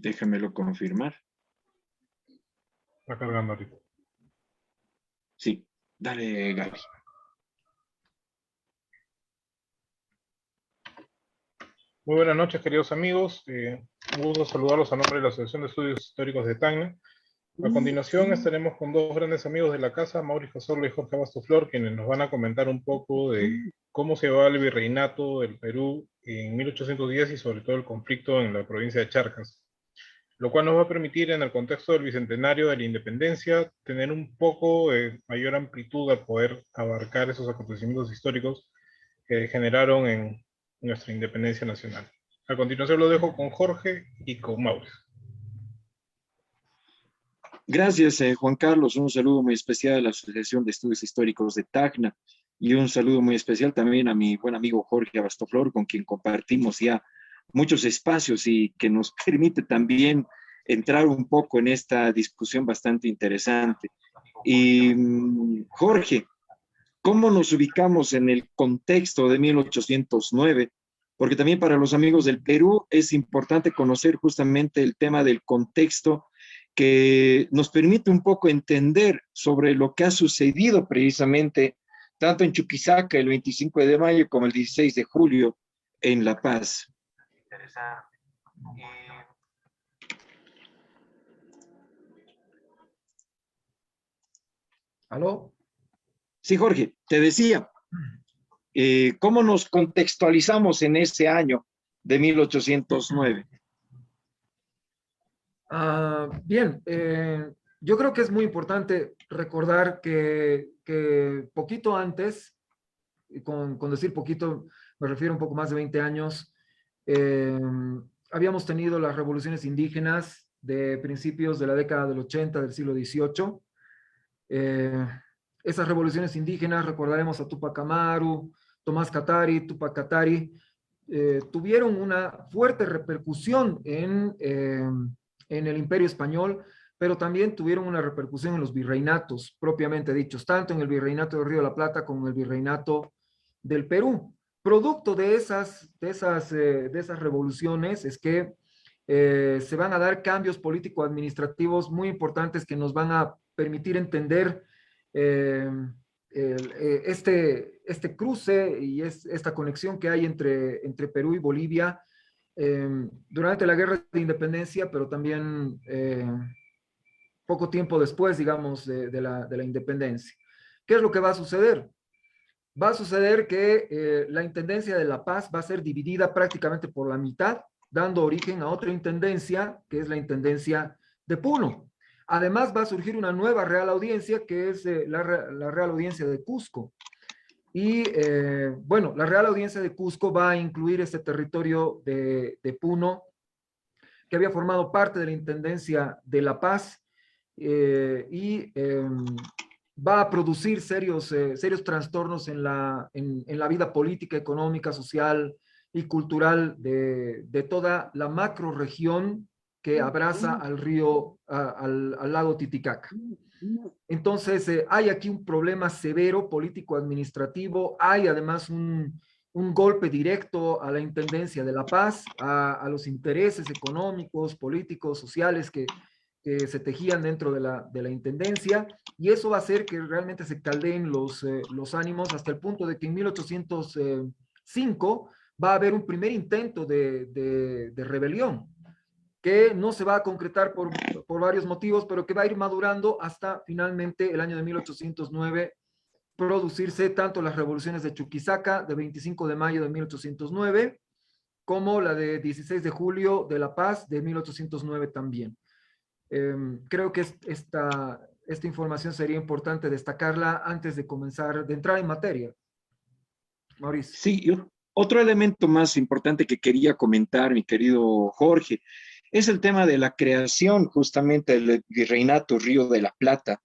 Déjamelo confirmar. Está cargando ahorita. Sí, dale, Gaby. Muy buenas noches, queridos amigos. Un gusto saludarlos a nombre de la Asociación de Estudios Históricos de Tacna. A continuación estaremos con dos grandes amigos de la casa, Mauricio Cazorla y Jorge Abastoflor, quienes nos van a comentar un poco de cómo se va el virreinato del Perú en 1810 y sobre todo el conflicto en la provincia de Charcas, lo cual nos va a permitir en el contexto del bicentenario de la independencia tener un poco de mayor amplitud al poder abarcar esos acontecimientos históricos que generaron en nuestra independencia nacional. A continuación lo dejo con Jorge y con Mauricio. Gracias, Juan Carlos. Un saludo muy especial a la Asociación de Estudios Históricos de Tacna y un saludo muy especial también a mi buen amigo Jorge Abastoflor, con quien compartimos ya muchos espacios y que nos permite también entrar un poco en esta discusión bastante interesante. Y Jorge, ¿cómo nos ubicamos en el contexto de 1809? Porque también para los amigos del Perú es importante conocer justamente el tema del contexto que nos permite un poco entender sobre lo que ha sucedido precisamente tanto en Chuquisaca el 25 de mayo como el 16 de julio en La Paz. Interesante. ¿Aló? Sí, Jorge, te decía, ¿cómo nos contextualizamos en ese año de 1809? Bien, yo creo que es muy importante recordar que poquito antes, y con decir poquito me refiero a un poco más de 20 años, eh, habíamos tenido las revoluciones indígenas de principios de la década del 80 del siglo XVIII. Esas revoluciones indígenas, recordaremos a Tupac Amaru, Tomás Katari, Tupac Katari, tuvieron una fuerte repercusión en el Imperio Español, pero también tuvieron una repercusión en los virreinatos propiamente dichos, tanto en el virreinato del Río de la Plata como en el virreinato del Perú. Producto de esas revoluciones es que se van a dar cambios político-administrativos muy importantes que nos van a permitir entender eh, este cruce y esta conexión que hay entre Perú y Bolivia durante la Guerra de Independencia, pero también poco tiempo después, digamos, de la independencia. ¿Qué es lo que va a suceder? Va a suceder que la Intendencia de La Paz va a ser dividida prácticamente por la mitad, dando origen a otra intendencia, que es la Intendencia de Puno. Además, va a surgir una nueva Real Audiencia, que es la Real Audiencia de Cusco. Y bueno, la Real Audiencia de Cusco va a incluir este territorio de Puno, que había formado parte de la Intendencia de La Paz, y va a producir serios trastornos en la vida política, económica, social y cultural de toda la macroregión que abraza al río, al lago Titicaca. Entonces, hay aquí un problema severo político-administrativo, hay además un golpe directo a la Intendencia de La Paz, a los intereses económicos, políticos, sociales que se tejían dentro de la Intendencia, y eso va a hacer que realmente se caldeen los ánimos hasta el punto de que en 1805 va a haber un primer intento de rebelión que no se va a concretar por varios motivos, pero que va a ir madurando hasta finalmente el año de 1809 producirse tanto las revoluciones de Chuquisaca de 25 de mayo de 1809 como la de 16 de julio de La Paz de 1809 también. Creo que esta información sería importante destacarla antes de comenzar, de entrar en materia. Mauricio. Sí, otro elemento más importante que quería comentar, mi querido Jorge, es el tema de la creación justamente del Virreinato Río de la Plata.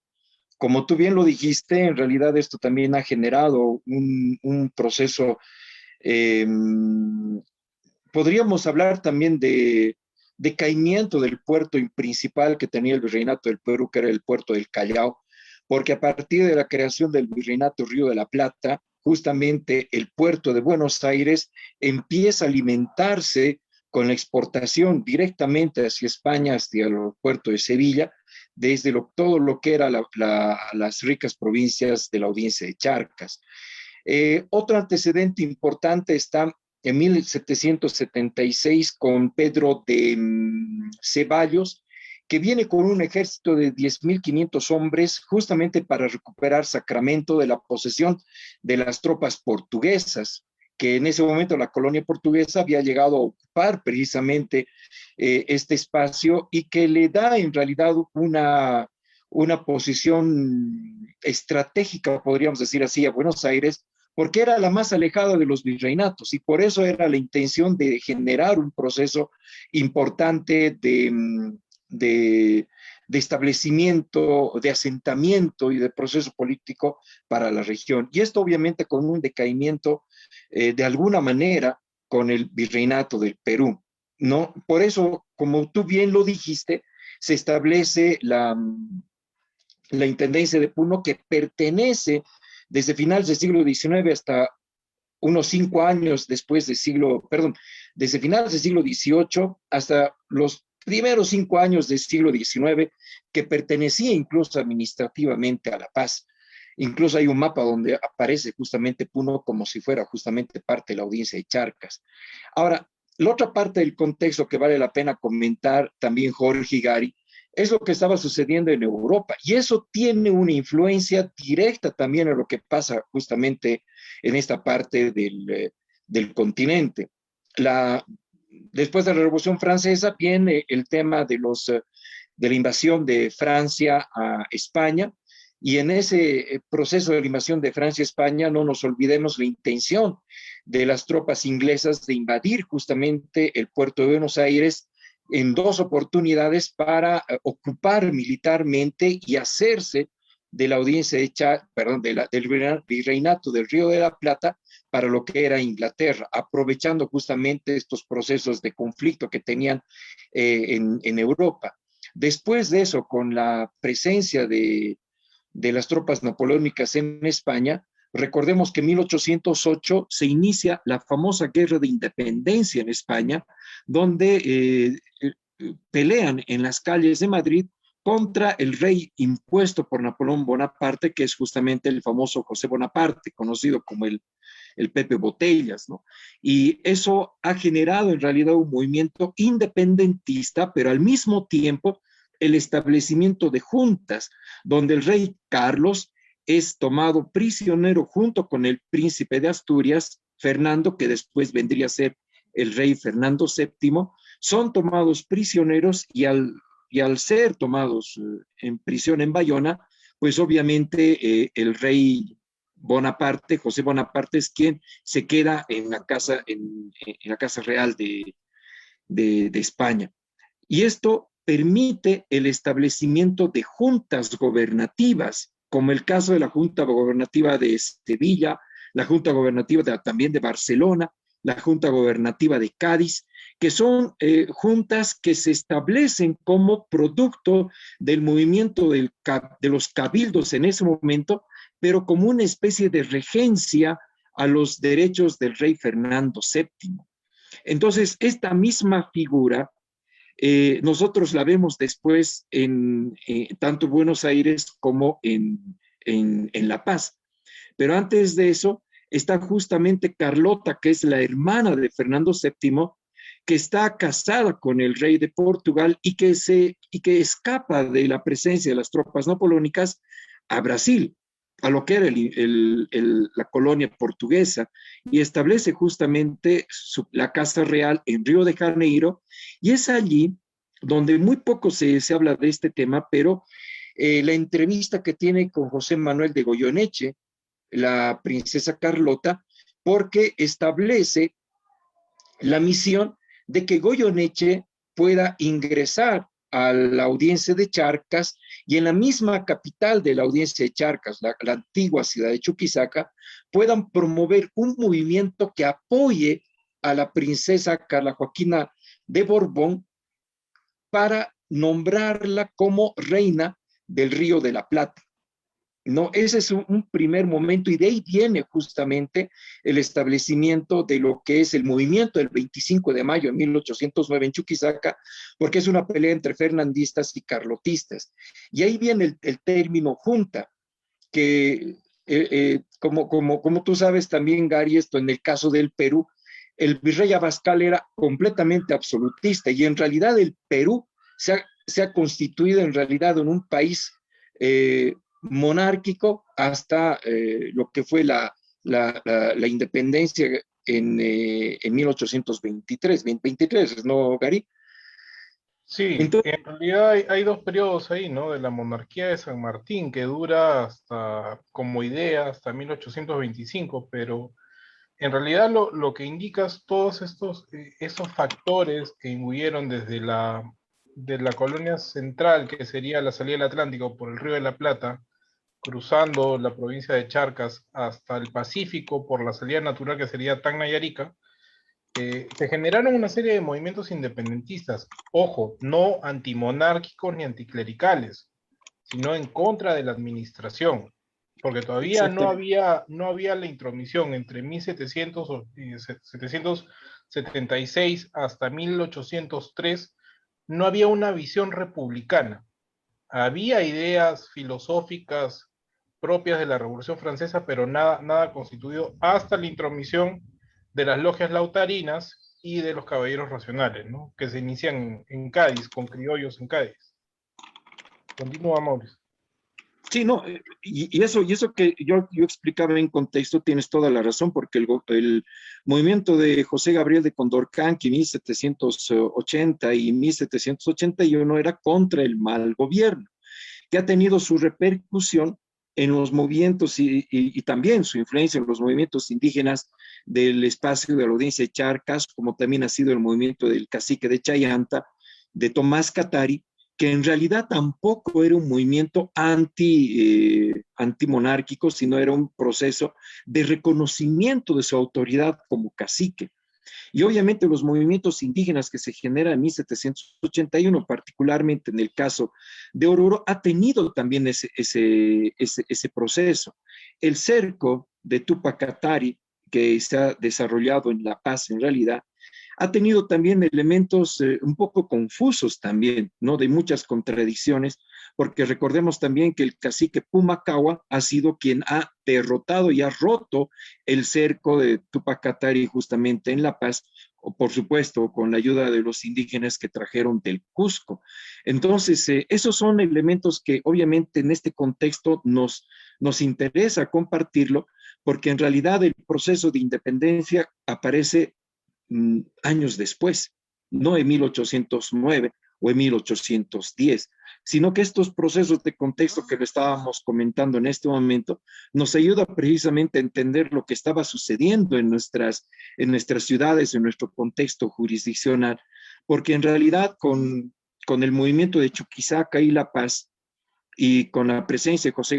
Como tú bien lo dijiste, en realidad esto también ha generado un proceso, eh, podríamos hablar también de decaimiento del puerto principal que tenía el Virreinato del Perú, que era el puerto del Callao, porque a partir de la creación del Virreinato Río de la Plata, justamente el puerto de Buenos Aires empieza a alimentarse con la exportación directamente hacia España, hacia el puerto de Sevilla, desde todo lo que era las ricas provincias de la audiencia de Charcas. Otro antecedente importante está en 1776 con Pedro de Ceballos, que viene con un ejército de 10.500 hombres justamente para recuperar Sacramento de la posesión de las tropas portuguesas, que en ese momento la colonia portuguesa había llegado a ocupar precisamente este espacio y que le da en realidad una posición estratégica, podríamos decir así, a Buenos Aires, porque era la más alejada de los virreinatos y por eso era la intención de generar un proceso importante de establecimiento, de asentamiento y de proceso político para la región. Y esto obviamente con un decaimiento de alguna manera con el virreinato del Perú, ¿no? Por eso, como tú bien lo dijiste, se establece la Intendencia de Puno, que pertenece desde finales del siglo XIX hasta unos 5 años después desde finales del siglo XVIII hasta los primeros 5 años del siglo XIX, que pertenecía incluso administrativamente a La Paz. Incluso hay un mapa donde aparece justamente Puno como si fuera justamente parte de la audiencia de Charcas. Ahora, la otra parte del contexto que vale la pena comentar también, Jorge y Gary, es lo que estaba sucediendo en Europa. Y eso tiene una influencia directa también en lo que pasa justamente en esta parte del continente. Después de la Revolución Francesa viene el tema de la invasión de Francia a España, y en ese proceso de la invasión de Francia a España no nos olvidemos la intención de las tropas inglesas de invadir justamente el puerto de Buenos Aires en 2 oportunidades para ocupar militarmente y hacerse de la audiencia del virreinato del Río de la Plata para lo que era Inglaterra, aprovechando justamente estos procesos de conflicto que tenían en Europa. Después de eso, con la presencia de las tropas napoleónicas en España, recordemos que en 1808 se inicia la famosa Guerra de Independencia en España, donde pelean en las calles de Madrid contra el rey impuesto por Napoleón Bonaparte, que es justamente el famoso José Bonaparte, conocido como el Pepe Botellas, ¿no? Y eso ha generado en realidad un movimiento independentista, pero al mismo tiempo el establecimiento de juntas, donde el rey Carlos es tomado prisionero junto con el príncipe de Asturias, Fernando, que después vendría a ser el rey Fernando VII, son tomados prisioneros y al ser tomados en prisión en Bayona, pues obviamente el rey Bonaparte, José Bonaparte, es quien se queda en la casa real de España. Y esto permite el establecimiento de juntas gobernativas, como el caso de la Junta Gobernativa de Sevilla, la Junta Gobernativa también de Barcelona, la Junta Gobernativa de Cádiz, que son juntas que se establecen como producto del movimiento de los cabildos en ese momento, pero como una especie de regencia a los derechos del rey Fernando VII. Entonces, esta misma figura nosotros la vemos después en tanto Buenos Aires como en La Paz. Pero antes de eso está justamente Carlota, que es la hermana de Fernando VII, que está casada con el rey de Portugal y que escapa de la presencia de las tropas napoleónicas a Brasil, a lo que era la colonia portuguesa, y establece justamente la Casa Real en Río de Janeiro, y es allí donde muy poco se habla de este tema, pero la entrevista que tiene con José Manuel de Goyeneche, la princesa Carlota, porque establece la misión de que Goyeneche pueda ingresar a la audiencia de Charcas, y en la misma capital de la audiencia de Charcas, la antigua ciudad de Chuquisaca, puedan promover un movimiento que apoye a la princesa Carla Joaquina de Borbón para nombrarla como reina del Río de la Plata, No, ese es un primer momento y de ahí viene justamente el establecimiento de lo que es el movimiento del 25 de mayo de 1809 en Chuquisaca, porque es una pelea entre fernandistas y carlotistas. Y ahí viene el término junta, que como tú sabes también, Gary, esto en el caso del Perú, el virrey Abascal era completamente absolutista y en realidad el Perú se ha constituido en realidad en un país monárquico hasta lo que fue la independencia en 1823, 23, ¿no, Gary? Sí, Entonces, en realidad hay dos periodos ahí, ¿no? De la monarquía de San Martín, que dura hasta, como idea, hasta 1825, pero en realidad lo que indicas todos estos factores que imbuyeron desde de la colonia central, que sería la salida del Atlántico por el Río de la Plata, cruzando la provincia de Charcas hasta el Pacífico por la salida natural que sería Tacna y Arica, se generaron una serie de movimientos independentistas, ojo, no antimonárquicos ni anticlericales, sino en contra de la administración, porque todavía exactamente. no había la intromisión entre 1776 hasta 1803, no había una visión republicana. Había ideas filosóficas propias de la Revolución Francesa, pero nada constituido hasta la intromisión de las logias lautarinas y de los caballeros racionales, ¿no? Que se inician en Cádiz, con criollos en Cádiz. Continúa, Mauricio. Sí, no, y eso que yo explicaba en contexto, tienes toda la razón, porque el movimiento de José Gabriel de Condorcanqui en 1780 y 1781 era contra el mal gobierno, que ha tenido su repercusión en los movimientos y también su influencia en los movimientos indígenas del espacio de la audiencia de Charcas, como también ha sido el movimiento del cacique de Chayanta, de Tomás Catari, que en realidad tampoco era un movimiento antimonárquico, sino era un proceso de reconocimiento de su autoridad como cacique. Y obviamente los movimientos indígenas que se generan en 1781, particularmente en el caso de Oruro, ha tenido también ese proceso. El cerco de Tupac Katari, que se ha desarrollado en La Paz en realidad, ha tenido también elementos un poco confusos también, ¿no? De muchas contradicciones, porque recordemos también que el cacique Pumacahua ha sido quien ha derrotado y ha roto el cerco de Tupac Katari justamente en La Paz, o por supuesto con la ayuda de los indígenas que trajeron del Cusco. Entonces, esos son elementos que obviamente en este contexto nos interesa compartirlo, porque en realidad el proceso de independencia aparece años después, no en 1809 o en 1810, sino que estos procesos de contexto que lo estábamos comentando en este momento nos ayuda precisamente a entender lo que estaba sucediendo en nuestras ciudades, en nuestro contexto jurisdiccional, porque en realidad con el movimiento de Chuquisaca y La Paz, y con la presencia de José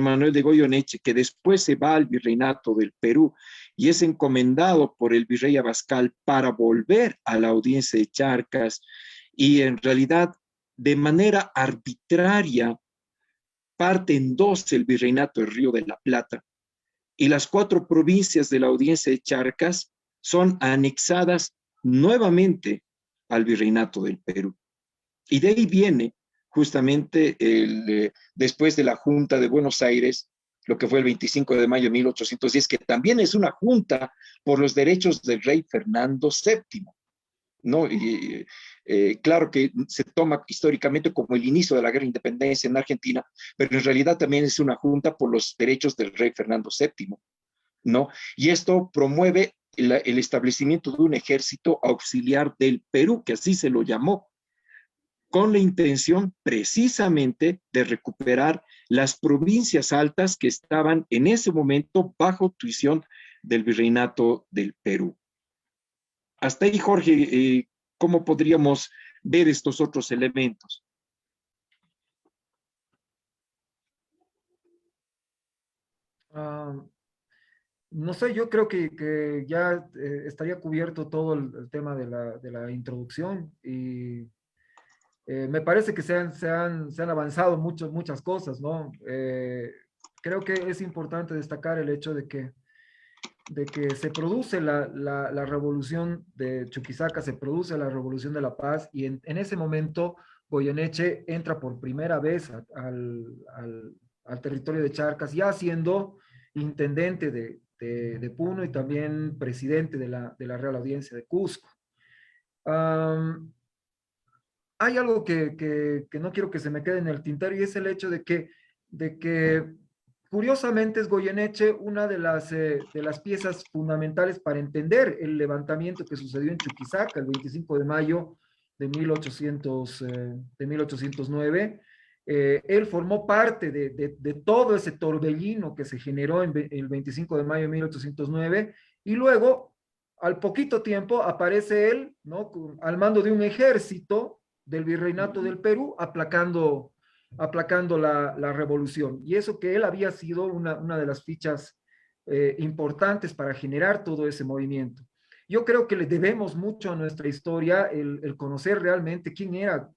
Manuel de Goyeneche, que después se va al virreinato del Perú y es encomendado por el virrey Abascal para volver a la audiencia de Charcas y en realidad de manera arbitraria parte en dos el virreinato del Río de la Plata y las cuatro provincias de la audiencia de Charcas son anexadas nuevamente al virreinato del Perú. Y de ahí viene justamente después de la Junta de Buenos Aires, lo que fue el 25 de mayo de 1810, que también es una junta por los derechos del rey Fernando VII, ¿no? Y claro que se toma históricamente como el inicio de la guerra de independencia en Argentina, pero en realidad también es una junta por los derechos del rey Fernando VII, ¿no? Y esto promueve el establecimiento de un ejército auxiliar del Perú, que así se lo llamó, con la intención precisamente de recuperar las provincias altas que estaban en ese momento bajo tuición del virreinato del Perú. Hasta ahí, Jorge, ¿cómo podríamos ver estos otros elementos? Uh, no sé, yo creo que ya estaría cubierto todo el tema de la introducción y Me parece que se han avanzado muchas cosas, ¿no? Creo que es importante destacar el hecho de que se produce la revolución de Chuquisaca, se produce la revolución de la paz, y en ese momento Goyeneche entra por primera vez al territorio de Charcas, ya siendo intendente de Puno y también presidente de la Real Audiencia de Cusco. Hay algo que no quiero que se me quede en el tintero, y es el hecho de que curiosamente es Goyeneche una de las piezas fundamentales para entender el levantamiento que sucedió en Chuquisaca el 25 de mayo de 1809. Él formó parte de todo ese torbellino que se generó el 25 de mayo de 1809, y luego, al poquito tiempo, aparece él, ¿no?, al mando de un ejército del virreinato del Perú, aplacando la revolución. Y eso que él había sido una de las fichas importantes para generar todo ese movimiento. Yo creo que le debemos mucho a nuestra historia el conocer realmente quién era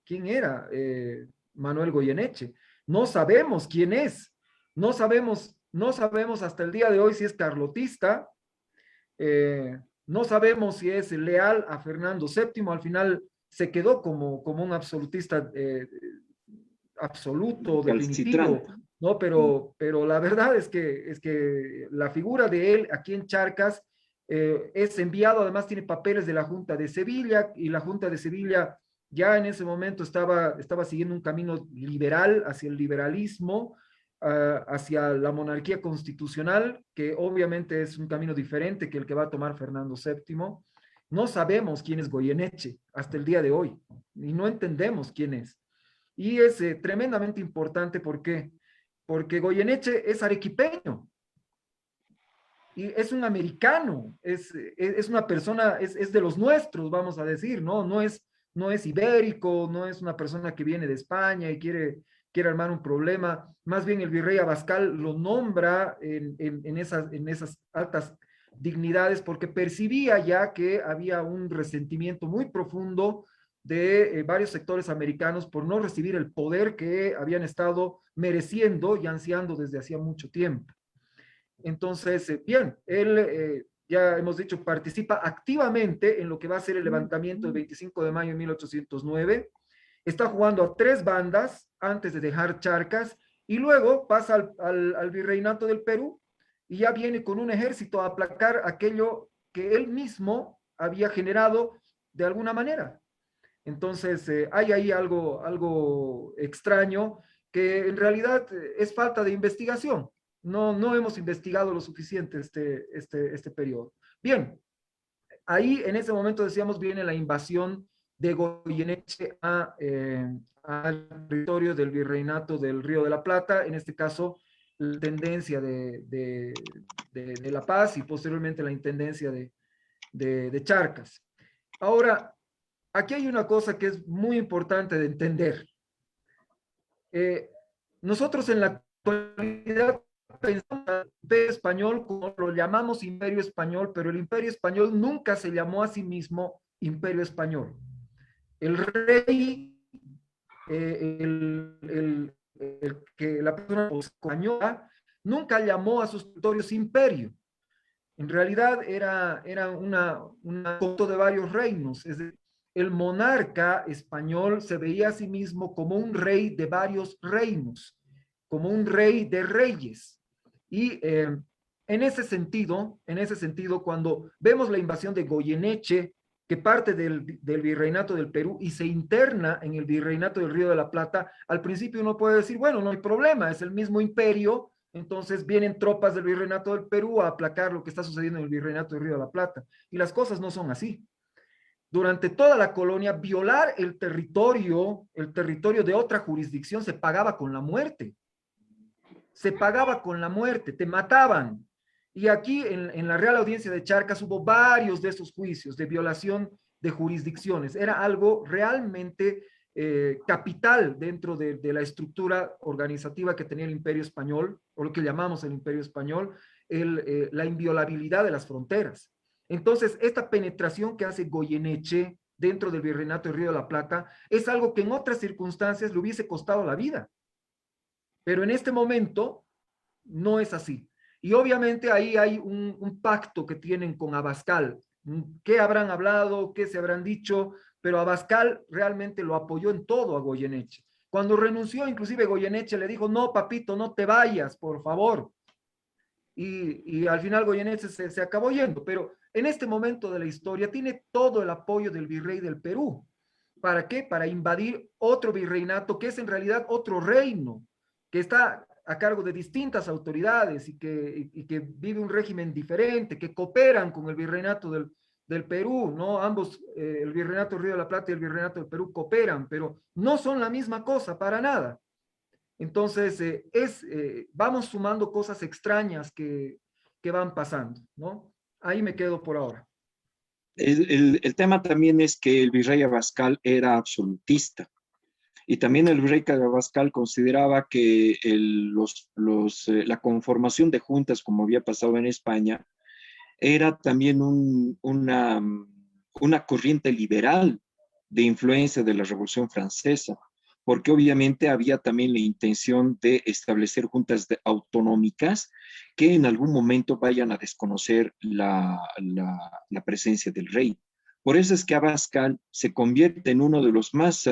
Manuel Goyeneche. No sabemos quién es, no sabemos hasta el día de hoy si es carlotista, no sabemos si es leal a Fernando VII. Al final se quedó como un absolutista absoluto, definitivo, ¿no? Pero la verdad es que la figura de él aquí en Charcas es enviado, además tiene papeles de la Junta de Sevilla, y la Junta de Sevilla ya en ese momento estaba siguiendo un camino liberal, hacia el liberalismo, hacia la monarquía constitucional, que obviamente es un camino diferente que el que va a tomar Fernando VII. No sabemos quién es Goyeneche hasta el día de hoy, y no entendemos quién es. Y es tremendamente importante. ¿Por qué? Porque Goyeneche es arequipeño, y es un americano, es una persona, es de los nuestros, vamos a decir, ¿no? No es ibérico, no es una persona que viene de España y quiere armar un problema. Más bien el virrey Abascal lo nombra en esas altas dignidades porque percibía ya que había un resentimiento muy profundo de varios sectores americanos por no recibir el poder que habían estado mereciendo y ansiando desde hacía mucho tiempo. Entonces, bien, él, ya hemos dicho, participa activamente en lo que va a ser el levantamiento del 25 de mayo de 1809. Está jugando a 3 bandas antes de dejar Charcas, y luego pasa al virreinato del Perú, y ya viene con un ejército a aplacar aquello que él mismo había generado de alguna manera. Entonces, hay ahí algo extraño, que en realidad es falta de investigación. No hemos investigado lo suficiente este periodo. Bien, ahí en ese momento decíamos viene la invasión de Goyeneche al territorio del virreinato del Río de la Plata, en este caso la intendencia de La Paz, y posteriormente la intendencia de Charcas. Ahora, aquí hay una cosa que es muy importante de entender. Nosotros en la actualidad pensamos en el Imperio Español como lo llamamos Imperio Español, pero el Imperio Español nunca se llamó a sí mismo Imperio Español. El rey, que la persona española, nunca llamó a sus territorios imperio. En realidad era un conjunto de varios reinos. Es decir, el monarca español se veía a sí mismo como un rey de varios reinos, como un rey de reyes. Y en ese sentido, cuando vemos la invasión de Goyeneche, que parte del virreinato del Perú y se interna en el virreinato del Río de la Plata, al principio uno puede decir, bueno, no hay problema, es el mismo imperio, entonces vienen tropas del virreinato del Perú a aplacar lo que está sucediendo en el virreinato del Río de la Plata. Y las cosas no son así. Durante toda la colonia, violar el territorio de otra jurisdicción se pagaba con la muerte. Se pagaba con la muerte, te mataban. Y aquí en la Real Audiencia de Charcas hubo varios de esos juicios de violación de jurisdicciones. Era algo realmente capital dentro de la estructura organizativa que tenía el Imperio Español, o lo que llamamos el Imperio Español, la inviolabilidad de las fronteras. Entonces, esta penetración que hace Goyeneche dentro del Virreinato del Río de la Plata, es algo que en otras circunstancias le hubiese costado la vida. Pero en este momento no es así. Y obviamente ahí hay un pacto que tienen con Abascal. ¿Qué habrán hablado? ¿Qué se habrán dicho? Pero Abascal realmente lo apoyó en todo a Goyeneche. Cuando renunció, inclusive Goyeneche le dijo, no, papito, no te vayas, por favor. Y al final Goyeneche se acabó yendo. Pero en este momento de la historia tiene todo el apoyo del virrey del Perú. ¿Para qué? Para invadir otro virreinato que es en realidad otro reino, que está a cargo de distintas autoridades y que vive un régimen diferente, que cooperan con el virreinato del Perú, ¿no? Ambos, el virreinato del Río de la Plata y el virreinato del Perú cooperan, pero no son la misma cosa para nada. Entonces, vamos sumando cosas extrañas que van pasando, ¿no? Ahí me quedo por ahora. El tema también es que el virrey Abascal era absolutista. Y también el virrey Abascal consideraba que la conformación de juntas, como había pasado en España, era también una corriente liberal de influencia de la Revolución Francesa, porque obviamente había también la intención de establecer juntas autonómicas que en algún momento vayan a desconocer la presencia del rey. Por eso es que Abascal se convierte en uno de los más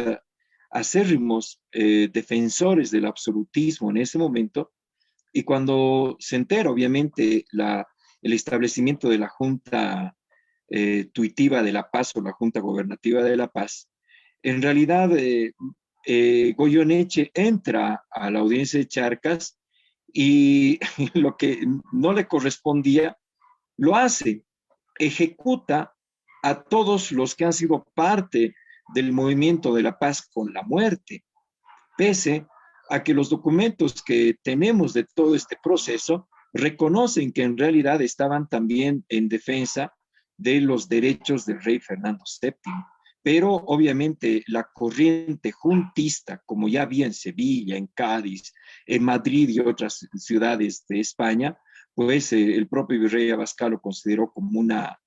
acérrimos defensores del absolutismo en ese momento, y cuando se entera, obviamente, el establecimiento de la Junta Tuitiva de la Paz o la Junta Gobernativa de la Paz, en realidad Goyeneche entra a la audiencia de Charcas y lo que no le correspondía, lo hace, ejecuta a todos los que han sido parte del movimiento de la paz con la muerte, pese a que los documentos que tenemos de todo este proceso reconocen que en realidad estaban también en defensa de los derechos del rey Fernando VII. Pero obviamente la corriente juntista, como ya vi en Sevilla, en Cádiz, en Madrid y otras ciudades de España, pues el propio virrey Abascal lo consideró como una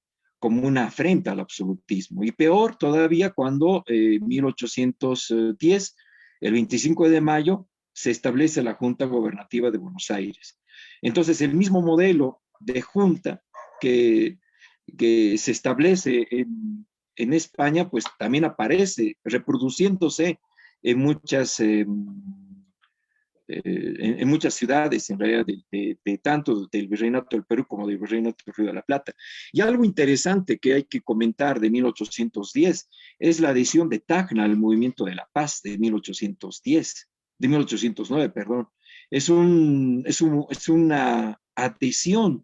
afrenta al absolutismo. Y peor todavía cuando en 1810, el 25 de mayo, se establece la Junta Gobernativa de Buenos Aires. Entonces, el mismo modelo de junta que se establece en España, pues también aparece reproduciéndose en muchas ciudades, en realidad, tanto del Virreinato del Perú como del Virreinato del Río de la Plata. Y algo interesante que hay que comentar de 1810 es la adhesión de Tacna al movimiento de la paz de 1809, perdón. Es una adhesión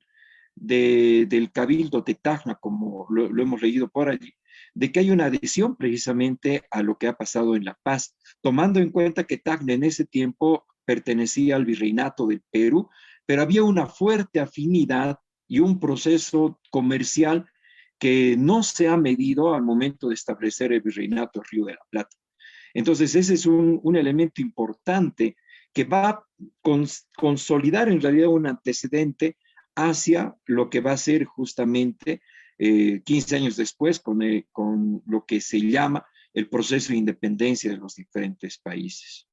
del Cabildo de Tacna, como lo hemos leído por allí, de que hay una adhesión precisamente a lo que ha pasado en La Paz, tomando en cuenta que Tacna en ese tiempo pertenecía al virreinato del Perú, pero había una fuerte afinidad y un proceso comercial que no se ha medido al momento de establecer el virreinato del Río de la Plata. Entonces, ese es un elemento importante que va a consolidar en realidad un antecedente hacia lo que va a ser justamente 15 años después con lo que se llama el proceso de independencia de los diferentes países.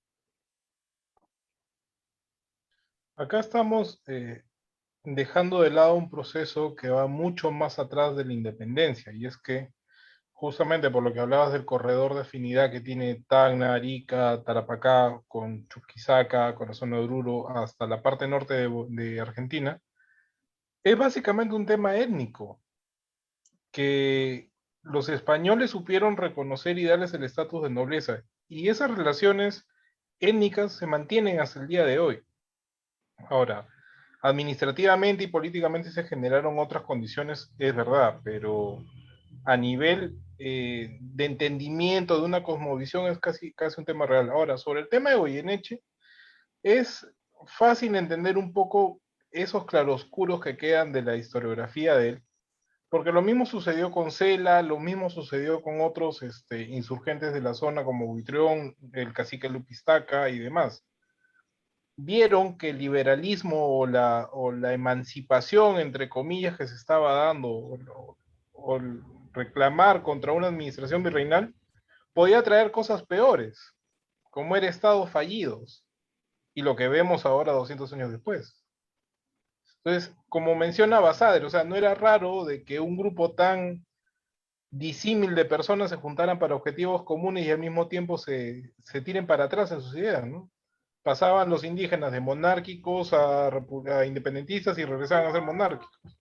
Acá estamos dejando de lado un proceso que va mucho más atrás de la independencia, y es que justamente por lo que hablabas del corredor de afinidad que tiene Tacna, Arica, Tarapacá, con Chuquisaca, con la zona de Oruro, hasta la parte norte de Argentina, es básicamente un tema étnico, que los españoles supieron reconocer y darles el estatus de nobleza, y esas relaciones étnicas se mantienen hasta el día de hoy. Ahora, administrativamente y políticamente se generaron otras condiciones, es verdad, pero a nivel de entendimiento de una cosmovisión es casi un tema real. Ahora, sobre el tema de Goyeneche, es fácil entender un poco esos claroscuros que quedan de la historiografía de él, porque lo mismo sucedió con Cela, lo mismo sucedió con otros insurgentes de la zona como Buitrón, el cacique Lupistaca y demás. Vieron que el liberalismo o la emancipación, entre comillas, que se estaba dando, o reclamar contra una administración virreinal, podía traer cosas peores, como era estados fallidos, y lo que vemos ahora 200 años después. Entonces, como menciona Basadre, o sea, no era raro de que un grupo tan disímil de personas se juntaran para objetivos comunes y al mismo tiempo se tiren para atrás en sus ideas, ¿no? Pasaban los indígenas de monárquicos a independentistas y regresaban a ser monárquicos.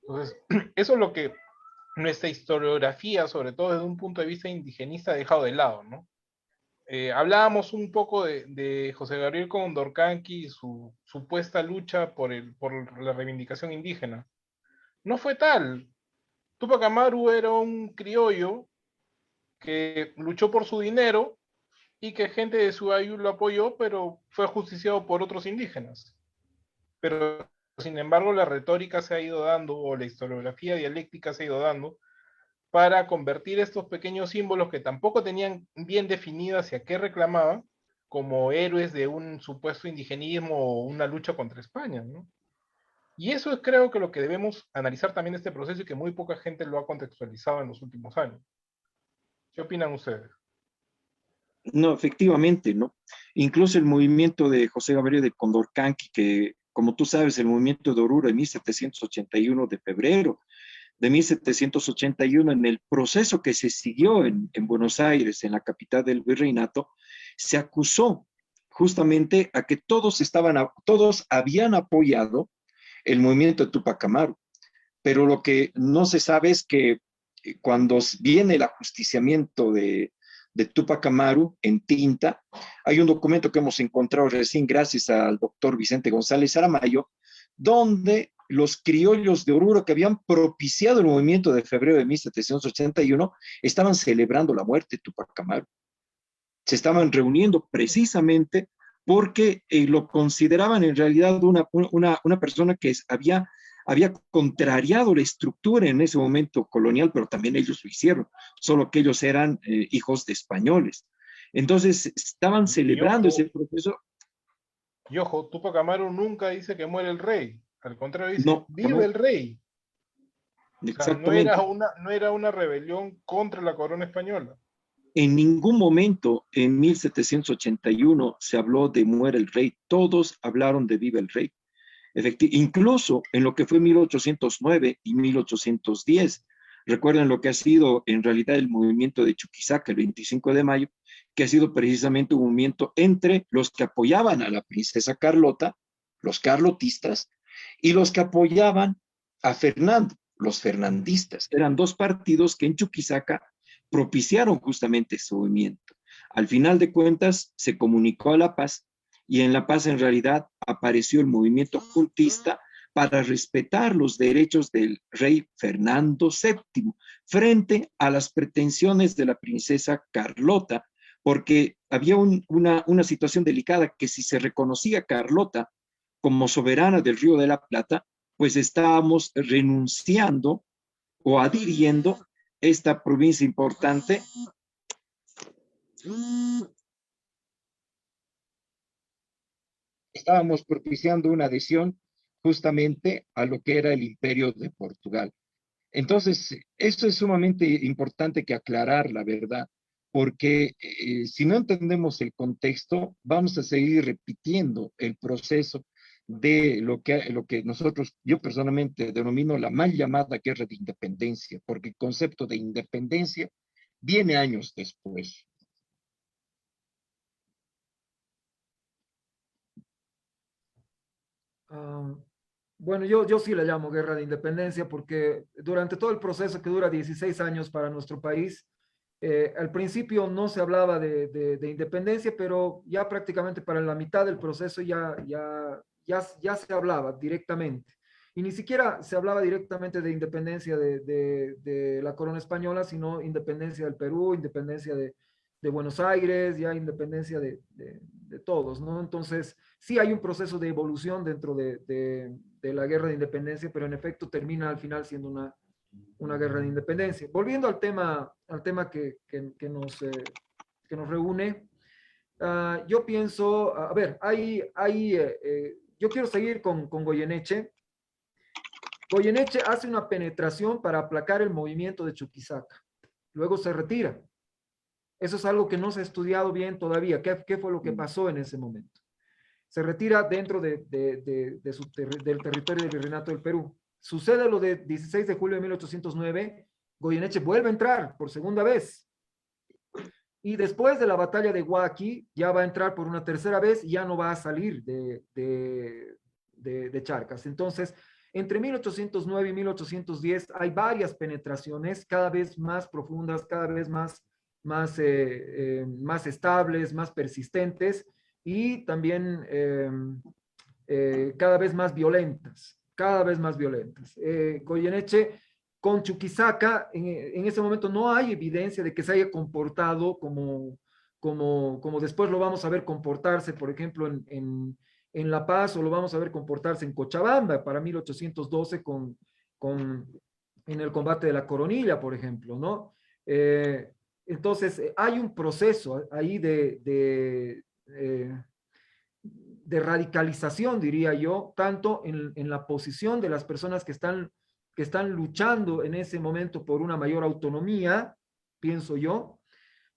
Entonces, eso es lo que nuestra historiografía, sobre todo desde un punto de vista indigenista, ha dejado de lado, ¿no? Hablábamos un poco de José Gabriel Condorcanqui y su supuesta lucha por la reivindicación indígena. No fue tal. Tupac Amaru era un criollo que luchó por su dinero y que gente de su ayú lo apoyó, pero fue ajusticiado por otros indígenas. Pero, sin embargo, la retórica se ha ido dando, o la historiografía dialéctica se ha ido dando, para convertir estos pequeños símbolos que tampoco tenían bien definido hacia qué reclamaban, como héroes de un supuesto indigenismo o una lucha contra España, ¿no? Y eso es, creo que, lo que debemos analizar también de este proceso y que muy poca gente lo ha contextualizado en los últimos años. ¿Qué opinan ustedes? No, efectivamente, ¿no? Incluso el movimiento de José Gabriel de Condorcanqui, que, como tú sabes, el movimiento de Oruro de 1781 de febrero de 1781, en el proceso que se siguió en Buenos Aires, en la capital del virreinato, se acusó justamente a que todos habían apoyado el movimiento de Tupac Amaru, pero lo que no se sabe es que cuando viene el ajusticiamiento de Tupac Amaru en tinta, hay un documento que hemos encontrado recién gracias al doctor Vicente González Aramayo, donde los criollos de Oruro que habían propiciado el movimiento de febrero de 1781 estaban celebrando la muerte de Tupac Amaru. Se estaban reuniendo precisamente porque lo consideraban en realidad una persona que había contrariado la estructura en ese momento colonial, pero también ellos lo hicieron, solo que ellos eran hijos de españoles. Entonces estaban celebrando ese proceso. Y ojo, Tupac Amaru nunca dice que muere el rey, al contrario dice, No, vive jamás, el rey. O sea, exactamente. no era una rebelión contra la corona española. En ningún momento en 1781 se habló de muere el rey, todos hablaron de vive el rey. Incluso en lo que fue 1809 y 1810. Recuerden lo que ha sido en realidad el movimiento de Chuquisaca el 25 de mayo, que ha sido precisamente un movimiento entre los que apoyaban a la princesa Carlota, los carlotistas, y los que apoyaban a Fernando, los fernandistas. Eran dos partidos que en Chuquisaca propiciaron justamente ese movimiento. Al final de cuentas, se comunicó a La Paz y en La Paz en realidad apareció el movimiento juntista para respetar los derechos del rey Fernando VII frente a las pretensiones de la princesa Carlota, porque había una situación delicada que si se reconocía a Carlota como soberana del Río de la Plata, pues estábamos renunciando o adhiriendo esta provincia importante estábamos propiciando una adhesión justamente a lo que era el imperio de Portugal. Entonces, esto es sumamente importante que aclarar la verdad, porque si no entendemos el contexto, vamos a seguir repitiendo el proceso de lo que nosotros, yo personalmente denomino la mal llamada guerra de independencia, porque el concepto de independencia viene años después. Ah, bueno, yo sí la llamo guerra de independencia porque durante todo el proceso que dura 16 años para nuestro país, al principio no se hablaba de independencia, pero ya prácticamente para la mitad del proceso ya se hablaba directamente. Y ni siquiera se hablaba directamente de independencia de la corona española, sino independencia del Perú, independencia de Buenos Aires, ya independencia de todos, ¿no? Entonces, sí hay un proceso de evolución dentro de la guerra de independencia, pero en efecto termina al final siendo una guerra de independencia. Volviendo al tema que nos reúne, yo pienso, a ver, yo quiero seguir con Goyeneche, Goyeneche hace una penetración para aplacar el movimiento de Chuquisaca. Luego se retira. Eso es algo que no se ha estudiado bien todavía. ¿Qué fue lo que pasó en ese momento? Se retira dentro del territorio del Virreinato del Perú. Sucede lo de 16 de julio de 1809, Goyeneche vuelve a entrar por segunda vez. Y después de la batalla de Huaqui, ya va a entrar por una tercera vez y ya no va a salir de Charcas. Entonces, entre 1809 y 1810 hay varias penetraciones cada vez más profundas, cada vez más estables, más persistentes y también cada vez más violentas, Goyeneche con Chuquisaca, en ese momento no hay evidencia de que se haya comportado como después lo vamos a ver comportarse, por ejemplo, en La Paz, o lo vamos a ver comportarse en Cochabamba para 1812 en el combate de la Coronilla, por ejemplo, ¿no? Entonces, hay un proceso ahí de radicalización, diría yo, tanto en la posición de las personas que están luchando en ese momento por una mayor autonomía, pienso yo,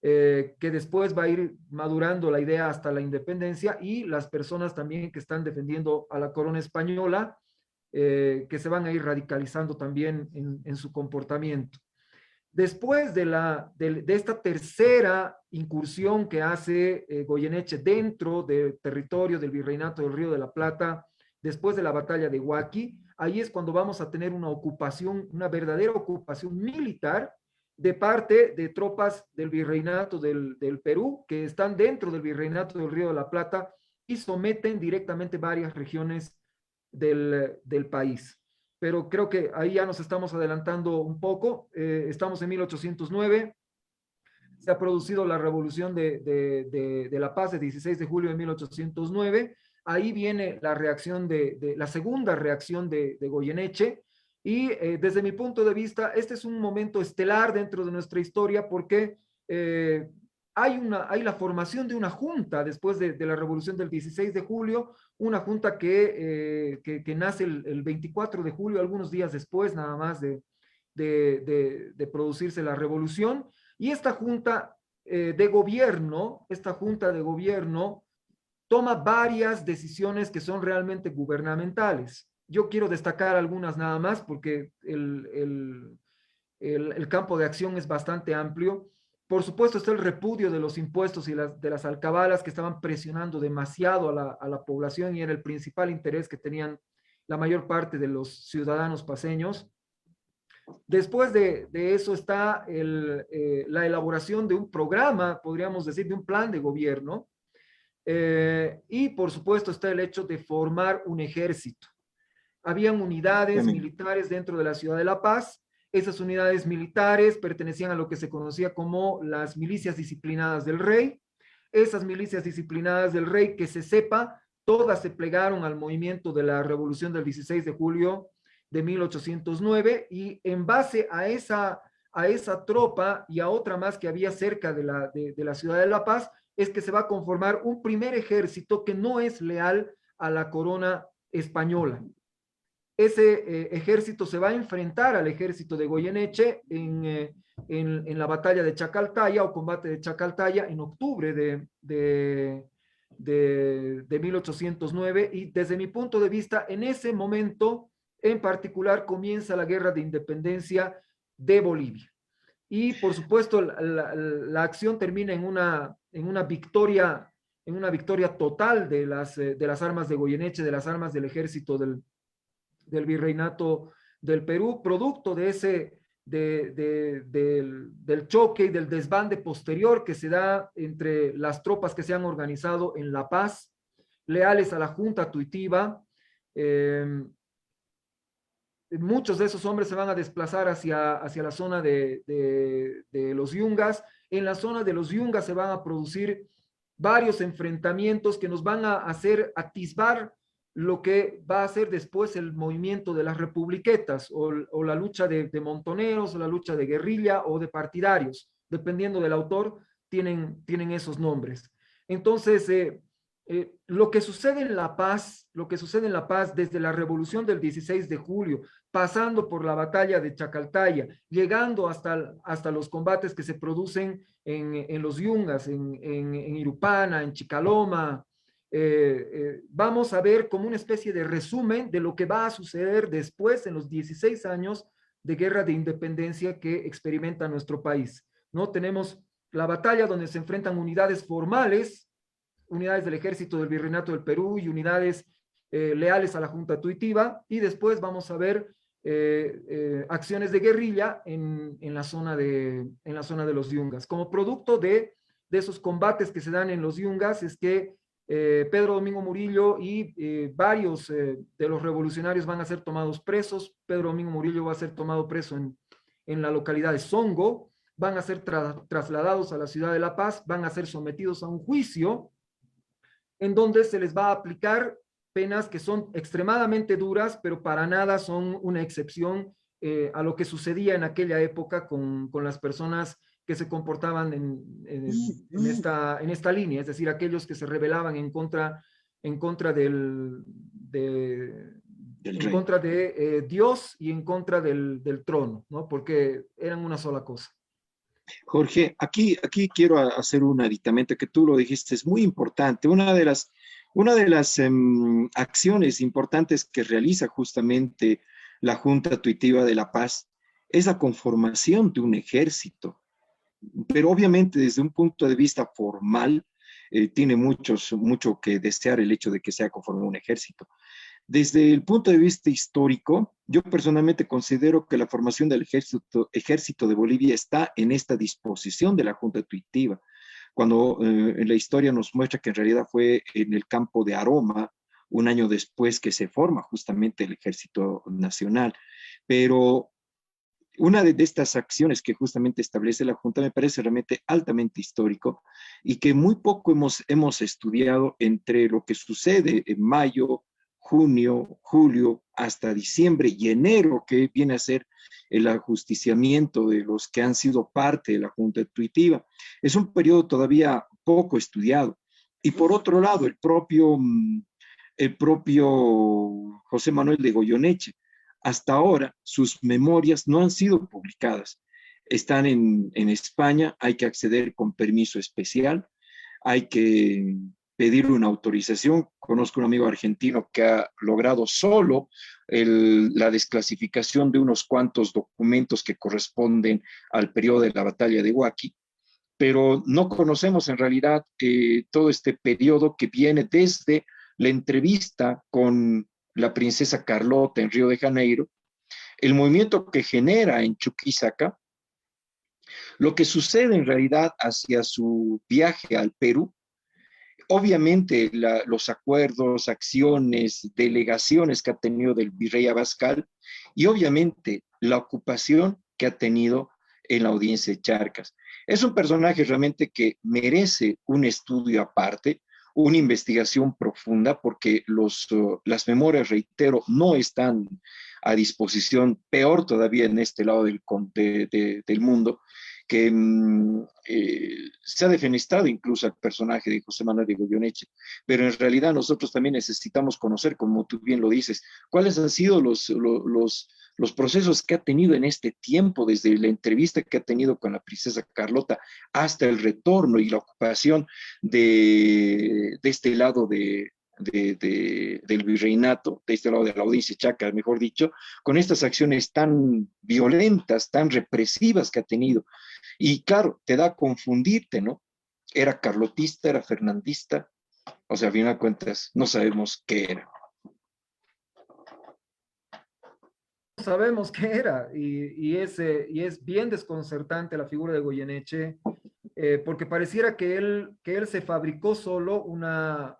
que después va a ir madurando la idea hasta la independencia, y las personas también que están defendiendo a la corona española, que se van a ir radicalizando también en su comportamiento. Después de esta tercera incursión que hace Goyeneche dentro del territorio del Virreinato del Río de la Plata, después de la batalla de Huaqui, ahí es cuando vamos a tener una ocupación, una verdadera ocupación militar de parte de tropas del Virreinato del Perú, que están dentro del Virreinato del Río de la Plata y someten directamente varias regiones del país. Pero creo que ahí ya nos estamos adelantando un poco. Estamos en 1809, se ha producido la revolución de La Paz, el 16 de julio de 1809. Ahí viene la reacción la segunda reacción de Goyeneche, y desde mi punto de vista, este es un momento estelar dentro de nuestra historia, porque hay la formación de una junta después de la revolución del 16 de julio, una junta que nace el 24 de julio, algunos días después nada más de producirse la revolución. Y esta junta de gobierno toma varias decisiones que son realmente gubernamentales. Yo quiero destacar algunas nada más, porque el campo de acción es bastante amplio. Por supuesto está el repudio de los impuestos y de las alcabalas, que estaban presionando demasiado a la población, y era el principal interés que tenían la mayor parte de los ciudadanos paceños. Después de eso está la elaboración de un programa, podríamos decir, de un plan de gobierno, y por supuesto está el hecho de formar un ejército. Habían unidades militares dentro de la ciudad de La Paz. Esas unidades militares pertenecían a lo que se conocía como las milicias disciplinadas del rey. Esas milicias disciplinadas del rey, que se sepa, todas se plegaron al movimiento de la revolución del 16 de julio de 1809, y en base a esa tropa y a otra más que había cerca de la ciudad de La Paz, es que se va a conformar un primer ejército que no es leal a la corona española. Ese ejército se va a enfrentar al ejército de Goyeneche en la batalla de Chacaltaya, o combate de Chacaltaya, en octubre de 1809, y desde mi punto de vista, en ese momento en particular comienza la guerra de independencia de Bolivia. Y por supuesto la acción termina en una victoria total de las armas de Goyeneche, de las armas del ejército del Virreinato del Perú, producto del choque y del desbande posterior que se da entre las tropas que se han organizado en La Paz, leales a la Junta Tuitiva. Muchos de esos hombres se van a desplazar hacia la zona de los Yungas. En la zona de los Yungas se van a producir varios enfrentamientos que nos van a hacer atisbar lo que va a ser después el movimiento de las republiquetas, o la lucha de montoneros, o la lucha de guerrilla o de partidarios, dependiendo del autor, tienen esos nombres. Entonces, lo que sucede en La Paz, desde la revolución del 16 de julio, pasando por la batalla de Chacaltaya, llegando hasta los combates que se producen en los Yungas, en Irupana, en Chicaloma, vamos a ver como una especie de resumen de lo que va a suceder después en los 16 años de guerra de independencia que experimenta nuestro país, ¿no? Tenemos la batalla donde se enfrentan unidades formales, unidades del ejército del Virreinato del Perú y unidades leales a la Junta Tuitiva, y después vamos a ver acciones de guerrilla en la zona de los Yungas. Como producto de esos combates que se dan en los Yungas es que Pedro Domingo Murillo y varios de los revolucionarios van a ser tomados presos. Pedro Domingo Murillo va a ser tomado preso en la localidad de Songo, van a ser trasladados a la ciudad de La Paz, van a ser sometidos a un juicio en donde se les va a aplicar penas que son extremadamente duras, pero para nada son una excepción a lo que sucedía en aquella época con las personas que se comportaban en esta línea, es decir, aquellos que se rebelaban en contra de Dios y en contra del trono, ¿no? Porque eran una sola cosa. Jorge, aquí quiero hacer un aditamento que tú lo dijiste, es muy importante. Una de las acciones importantes que realiza justamente la Junta Tuitiva de La Paz es la conformación de un ejército, pero obviamente desde un punto de vista formal tiene mucho que desear el hecho de que sea conforme un ejército. Desde el punto de vista histórico, yo personalmente considero que la formación del ejército de Bolivia está en esta disposición de la Junta Tuitiva, cuando en la historia nos muestra que en realidad fue en el campo de Aroma, un año después que se forma justamente el Ejército Nacional. Pero una de estas acciones que justamente establece la Junta me parece realmente altamente histórico y que muy poco hemos estudiado entre lo que sucede en mayo, junio, julio, hasta diciembre y enero, que viene a ser el ajusticiamiento de los que han sido parte de la Junta Tuitiva. Es un periodo todavía poco estudiado. Y por otro lado, el propio José Manuel de Goyeneche, hasta ahora sus memorias no han sido publicadas. Están en España, hay que acceder con permiso especial, hay que pedir una autorización. Conozco un amigo argentino que ha logrado solo la desclasificación de unos cuantos documentos que corresponden al periodo de la batalla de Huaqui, pero no conocemos en realidad todo este periodo que viene desde la entrevista con la princesa Carlota en Río de Janeiro, el movimiento que genera en Chuquisaca, lo que sucede en realidad hacia su viaje al Perú. Obviamente los acuerdos, acciones, delegaciones que ha tenido del virrey Abascal y obviamente la ocupación que ha tenido en la audiencia de Charcas. Es un personaje realmente que merece un estudio aparte, una investigación profunda, porque las memorias, reitero, no están a disposición, peor todavía en este lado del mundo, que se ha defenestrado incluso al personaje de José Manuel de Goyeneche, pero en realidad nosotros también necesitamos conocer, como tú bien lo dices, cuáles han sido los procesos que ha tenido en este tiempo, desde la entrevista que ha tenido con la princesa Carlota hasta el retorno y la ocupación de este lado del virreinato, de este lado de la audiencia chaca, mejor dicho, con estas acciones tan violentas, tan represivas que ha tenido. Y claro, te da a confundirte, ¿no? ¿Era carlotista, era fernandista? O sea, a fin de cuentas, no sabemos qué era. Sabemos qué era, y es bien desconcertante la figura de Goyeneche, porque pareciera que él se fabricó solo una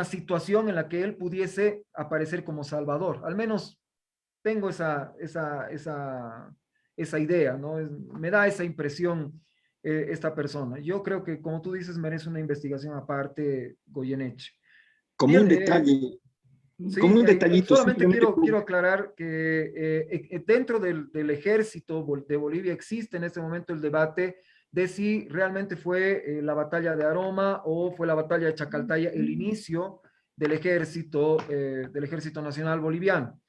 situación en la que él pudiese aparecer como salvador. Al menos tengo esa idea, ¿no? Me da esa impresión esta persona. Yo creo que, como tú dices, merece una investigación aparte Goyeneche. Como Bien, un detalle, sí, como un detallito, solamente simplemente. quiero aclarar que dentro del ejército de Bolivia existe en este momento el debate de si realmente fue la batalla de Aroma o fue la batalla de Chacaltaya el inicio del ejército nacional boliviano.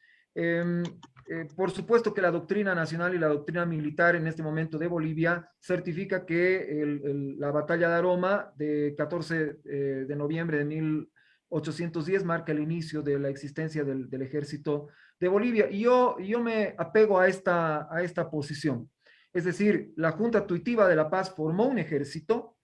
Por supuesto que la doctrina nacional y la doctrina militar en este momento de Bolivia certifica que la batalla de Aroma de 14 de noviembre de 1810 marca el inicio de la existencia del ejército de Bolivia. Y yo me apego a esta posición. Es decir, la Junta Tuitiva de La Paz formó un ejército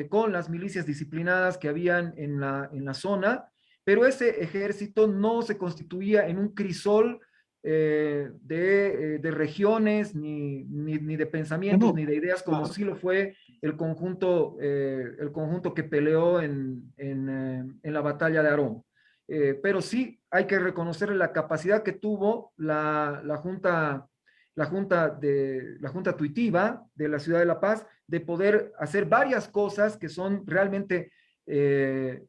con las milicias disciplinadas que habían en la zona, pero ese ejército no se constituía en un crisol de regiones, ni de pensamientos, ni de ideas, como sí lo fue el conjunto que peleó en la batalla de Arón. Pero sí hay que reconocer la capacidad que tuvo la Junta Tuitiva de la Ciudad de La Paz de poder hacer varias cosas que son realmente de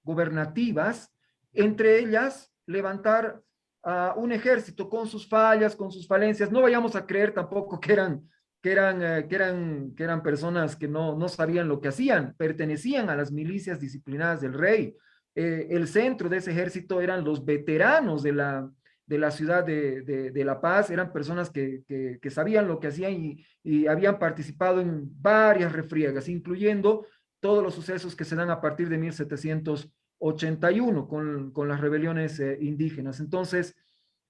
gobernativas, entre ellas levantar a un ejército con sus fallas, con sus falencias. No vayamos a creer tampoco que eran personas que no sabían lo que hacían, pertenecían a las milicias disciplinadas del rey. El centro de ese ejército eran los veteranos de la ciudad de La Paz, eran personas que sabían lo que hacían y habían participado en varias refriegas, incluyendo todos los sucesos que se dan a partir de 1781 con las rebeliones indígenas. Entonces,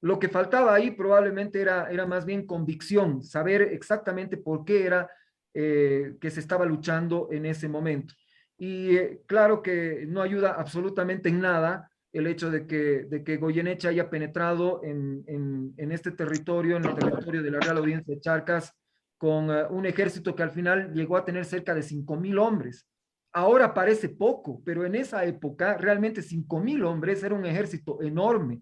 lo que faltaba ahí probablemente era más bien convicción, saber exactamente por qué era que se estaba luchando en ese momento. Y claro que no ayuda absolutamente en nada el hecho de que Goyeneche haya penetrado en este territorio, en el territorio de la Real Audiencia de Charcas, con un ejército que al final llegó a tener cerca de 5.000 hombres. Ahora parece poco, pero en esa época realmente 5.000 hombres era un ejército enorme.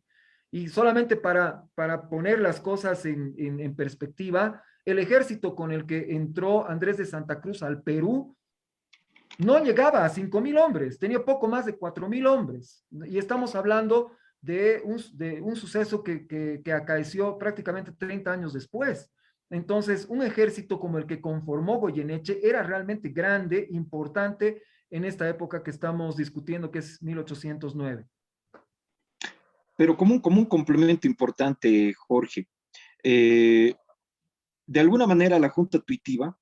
Y solamente para poner las cosas en perspectiva, el ejército con el que entró Andrés de Santa Cruz al Perú no llegaba a 5.000 hombres, tenía poco más de 4.000 hombres. Y estamos hablando de un suceso que acaeció prácticamente 30 años después. Entonces, un ejército como el que conformó Goyeneche era realmente grande, importante en esta época que estamos discutiendo, que es 1809. Pero como un complemento importante, Jorge, de alguna manera la Junta Tuitiva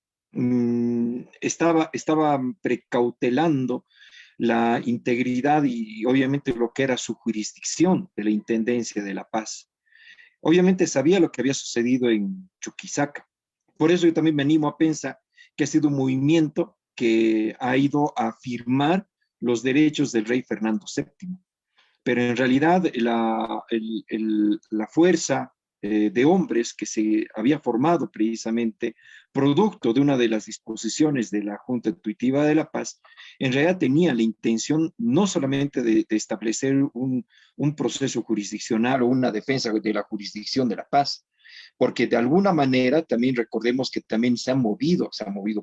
estaba precautelando la integridad y obviamente lo que era su jurisdicción de la Intendencia de La Paz. Obviamente sabía lo que había sucedido en Chuquisaca. Por eso yo también me animo a pensar que ha sido un movimiento que ha ido a afirmar los derechos del rey Fernando VII. Pero en realidad la fuerza de hombres que se había formado precisamente producto de una de las disposiciones de la Junta Tuitiva de La Paz, en realidad tenía la intención no solamente de establecer un proceso jurisdiccional o una defensa de la jurisdicción de La Paz, porque de alguna manera también recordemos que también se ha movido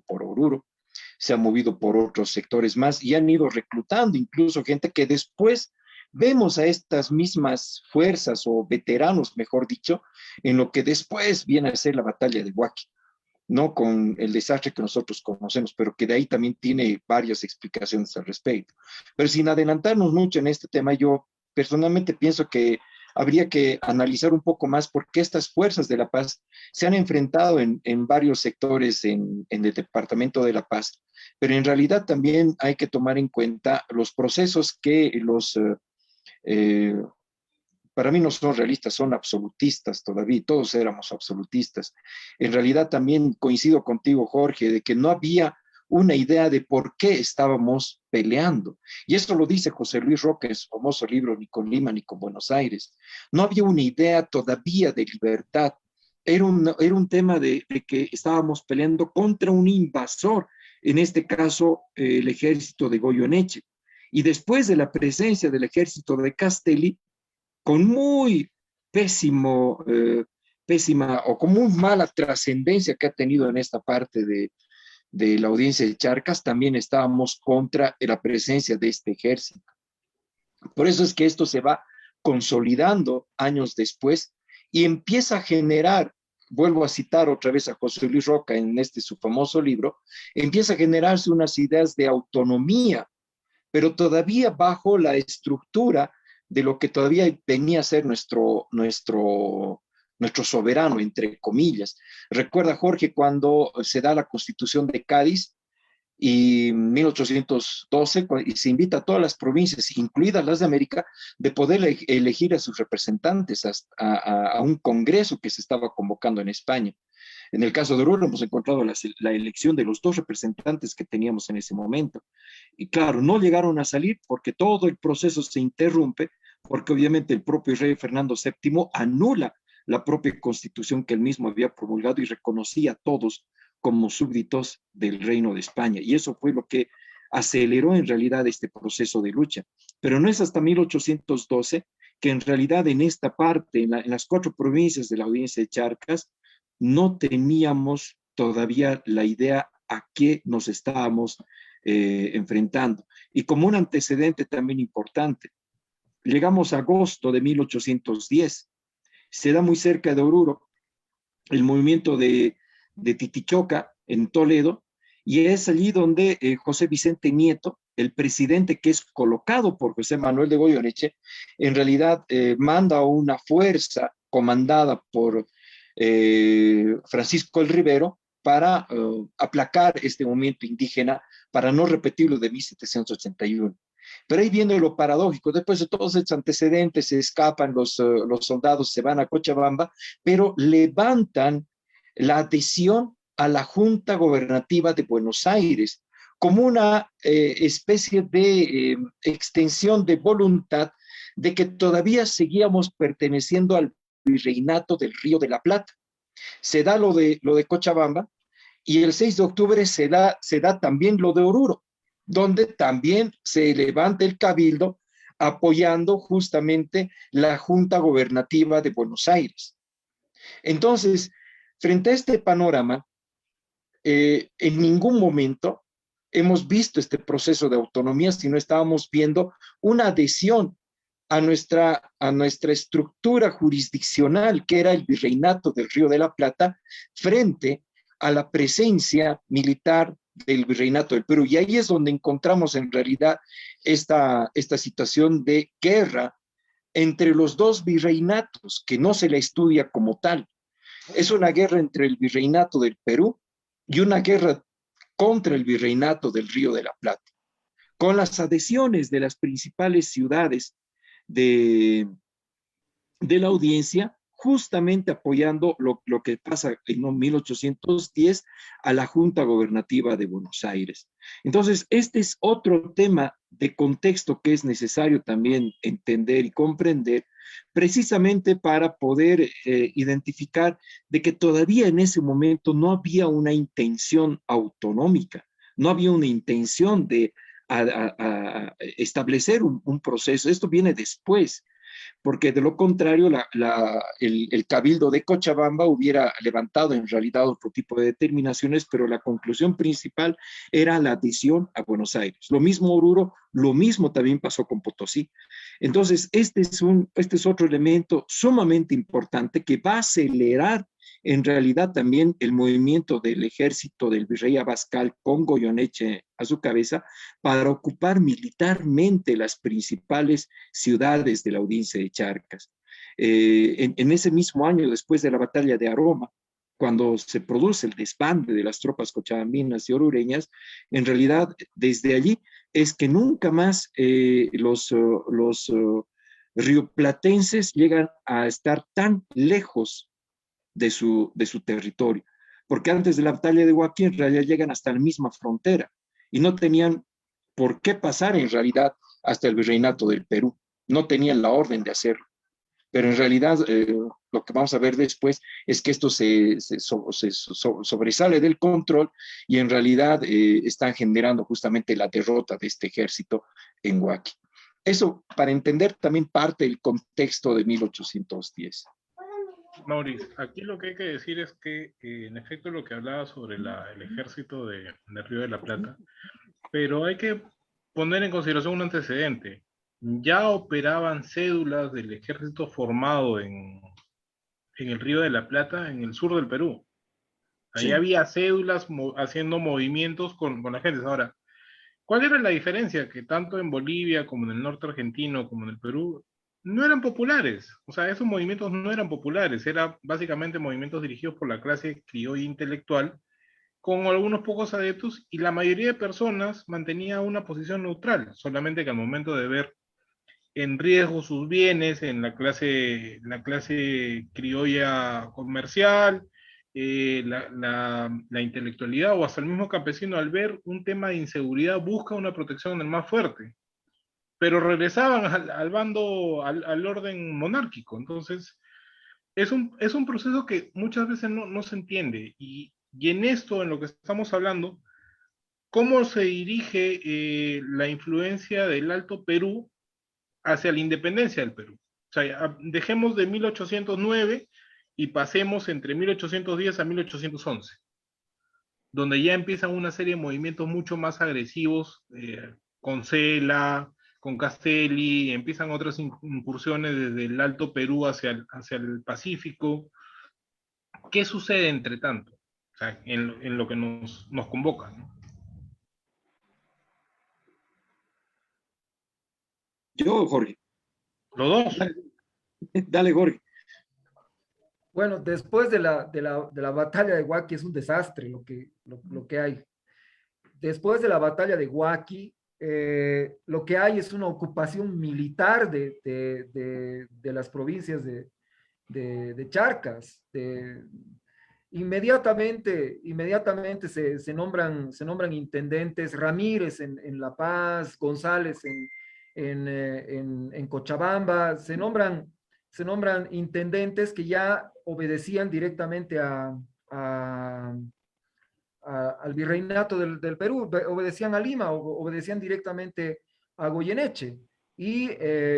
por Oruro, se ha movido por otros sectores más y han ido reclutando incluso gente que después vemos a estas mismas fuerzas o veteranos, mejor dicho, en lo que después viene a ser la batalla de Huaqui, ¿no? Con el desastre que nosotros conocemos, pero que de ahí también tiene varias explicaciones al respecto. Pero sin adelantarnos mucho en este tema, yo personalmente pienso que habría que analizar un poco más por qué estas fuerzas de La Paz se han enfrentado en varios sectores en el departamento de La Paz, pero en realidad también hay que tomar en cuenta los procesos que para mí no son realistas, son absolutistas todavía, todos éramos absolutistas. En realidad también coincido contigo, Jorge, de que no había una idea de por qué estábamos peleando. Y esto lo dice José Luis Roca en su famoso libro Ni con Lima ni con Buenos Aires. No había una idea todavía de libertad. Era un tema de que estábamos peleando contra un invasor, en este caso el ejército de Goyeneche. Y después de la presencia del ejército de Castelli, con muy pésima o con muy mala trascendencia que ha tenido en esta parte de la audiencia de Charcas, también estábamos contra la presencia de este ejército. Por eso es que esto se va consolidando años después y empieza a generar vuelvo a citar otra vez a José Luis Roca en su famoso libro, empieza a generarse unas ideas de autonomía, pero todavía bajo la estructura de lo que todavía venía a ser nuestro soberano, entre comillas. Recuerda, Jorge, cuando se da la Constitución de Cádiz, y 1812, y se invita a todas las provincias, incluidas las de América, de poder elegir a sus representantes a un congreso que se estaba convocando en España. En el caso de Oruro hemos encontrado la elección de los 2 representantes que teníamos en ese momento. Y claro, no llegaron a salir porque todo el proceso se interrumpe, porque obviamente el propio rey Fernando VII anula la propia constitución que él mismo había promulgado y reconocía a todos como súbditos del Reino de España. Y eso fue lo que aceleró en realidad este proceso de lucha. Pero no es hasta 1812 que en realidad en esta parte, en las 4 provincias de la audiencia de Charcas, no teníamos todavía la idea a qué nos estábamos enfrentando. Y como un antecedente también importante, llegamos a agosto de 1810, se da muy cerca de Oruro el movimiento de Titichoca en Toledo, y es allí donde José Vicente Nieto, el presidente que es colocado por José Manuel de Goyeneche, en realidad manda una fuerza comandada por Francisco el Rivero para aplacar este movimiento indígena, para no repetirlo de 1781. Pero ahí viene lo paradójico, después de todos estos antecedentes se escapan los soldados, se van a Cochabamba, pero levantan la adhesión a la Junta Gobernativa de Buenos Aires como una especie de extensión de voluntad de que todavía seguíamos perteneciendo al virreinato del Río de la Plata. Se da lo de Cochabamba, y el 6 de octubre se da también lo de Oruro, donde también se levanta el cabildo apoyando justamente la Junta Gobernativa de Buenos Aires. Entonces, frente a este panorama, en ningún momento hemos visto este proceso de autonomía, sino estábamos viendo una adhesión a nuestra estructura jurisdiccional, que era el virreinato del Río de la Plata, frente a la presencia militar del virreinato del Perú. Y ahí es donde encontramos en realidad esta situación de guerra entre los 2 virreinatos, que no se la estudia como tal. Es una guerra entre el virreinato del Perú y una guerra contra el virreinato del Río de la Plata, con las adhesiones de las principales ciudades de la audiencia, justamente apoyando lo que pasa en 1810 a la Junta Gobernativa de Buenos Aires. Entonces, este es otro tema de contexto que es necesario también entender y comprender, precisamente para poder identificar de que todavía en ese momento no había una intención autonómica, no había una intención de establecer un proceso. Esto viene después, porque de lo contrario el Cabildo de Cochabamba hubiera levantado en realidad otro tipo de determinaciones, pero la conclusión principal era la adhesión a Buenos Aires. Lo mismo Oruro, lo mismo también pasó con Potosí. Entonces, este es otro elemento sumamente importante que va a acelerar en realidad también el movimiento del ejército del virrey Abascal con Goyeneche a su cabeza para ocupar militarmente las principales ciudades de la audiencia de Charcas. En ese mismo año, después de la batalla de Aroma, cuando se produce el desbande de las tropas cochabambinas y orureñas, en realidad desde allí es que nunca más los rioplatenses llegan a estar tan lejos de su territorio, porque antes de la batalla de Huaqui en realidad llegan hasta la misma frontera y no tenían por qué pasar en realidad hasta el virreinato del Perú, no tenían la orden de hacerlo, pero en realidad lo que vamos a ver después es que esto sobresale del control y en realidad están generando justamente la derrota de este ejército en Huaqui. Eso para entender también parte del contexto de 1810. Maurice, aquí lo que hay que decir es que, en efecto, lo que hablaba sobre el ejército del Río de la Plata, pero hay que poner en consideración un antecedente. Ya operaban cédulas del ejército formado en en el Río de la Plata, en el sur del Perú. Ahí Sí. había cédulas haciendo movimientos con la gente. Ahora, ¿cuál era la diferencia? Que tanto en Bolivia como en el norte argentino como en el Perú no eran populares. O sea, esos movimientos no eran populares, eran básicamente movimientos dirigidos por la clase criolla intelectual, con algunos pocos adeptos, y la mayoría de personas mantenía una posición neutral, solamente que al momento de ver en riesgo sus bienes en la clase criolla comercial, la intelectualidad o hasta el mismo campesino, al ver un tema de inseguridad, busca una protección del más fuerte, pero regresaban al bando, al orden monárquico. Entonces, es un proceso que muchas veces no se entiende, y en esto, en lo que estamos hablando, ¿cómo se dirige la influencia del Alto Perú hacia la independencia del Perú? O sea, dejemos de 1809 y pasemos entre 1810 a 1811, donde ya empiezan una serie de movimientos mucho más agresivos, con Cela, con Castelli, empiezan otras incursiones desde el Alto Perú hacia el Pacífico. ¿Qué sucede entre tanto? O sea, en lo que nos convoca, ¿no? Yo, Jorge. Los dos. Dale, dale, Jorge. Bueno, después de la batalla de Huaqui es un desastre lo que hay. Después de la batalla de Huaqui, lo que hay es una ocupación militar de las provincias de Charcas. Inmediatamente se nombran intendentes, Ramírez en La Paz, González en Cochabamba, se nombran intendentes que ya obedecían directamente al virreinato del Perú, obedecían a Lima, obedecían directamente a Goyeneche. Y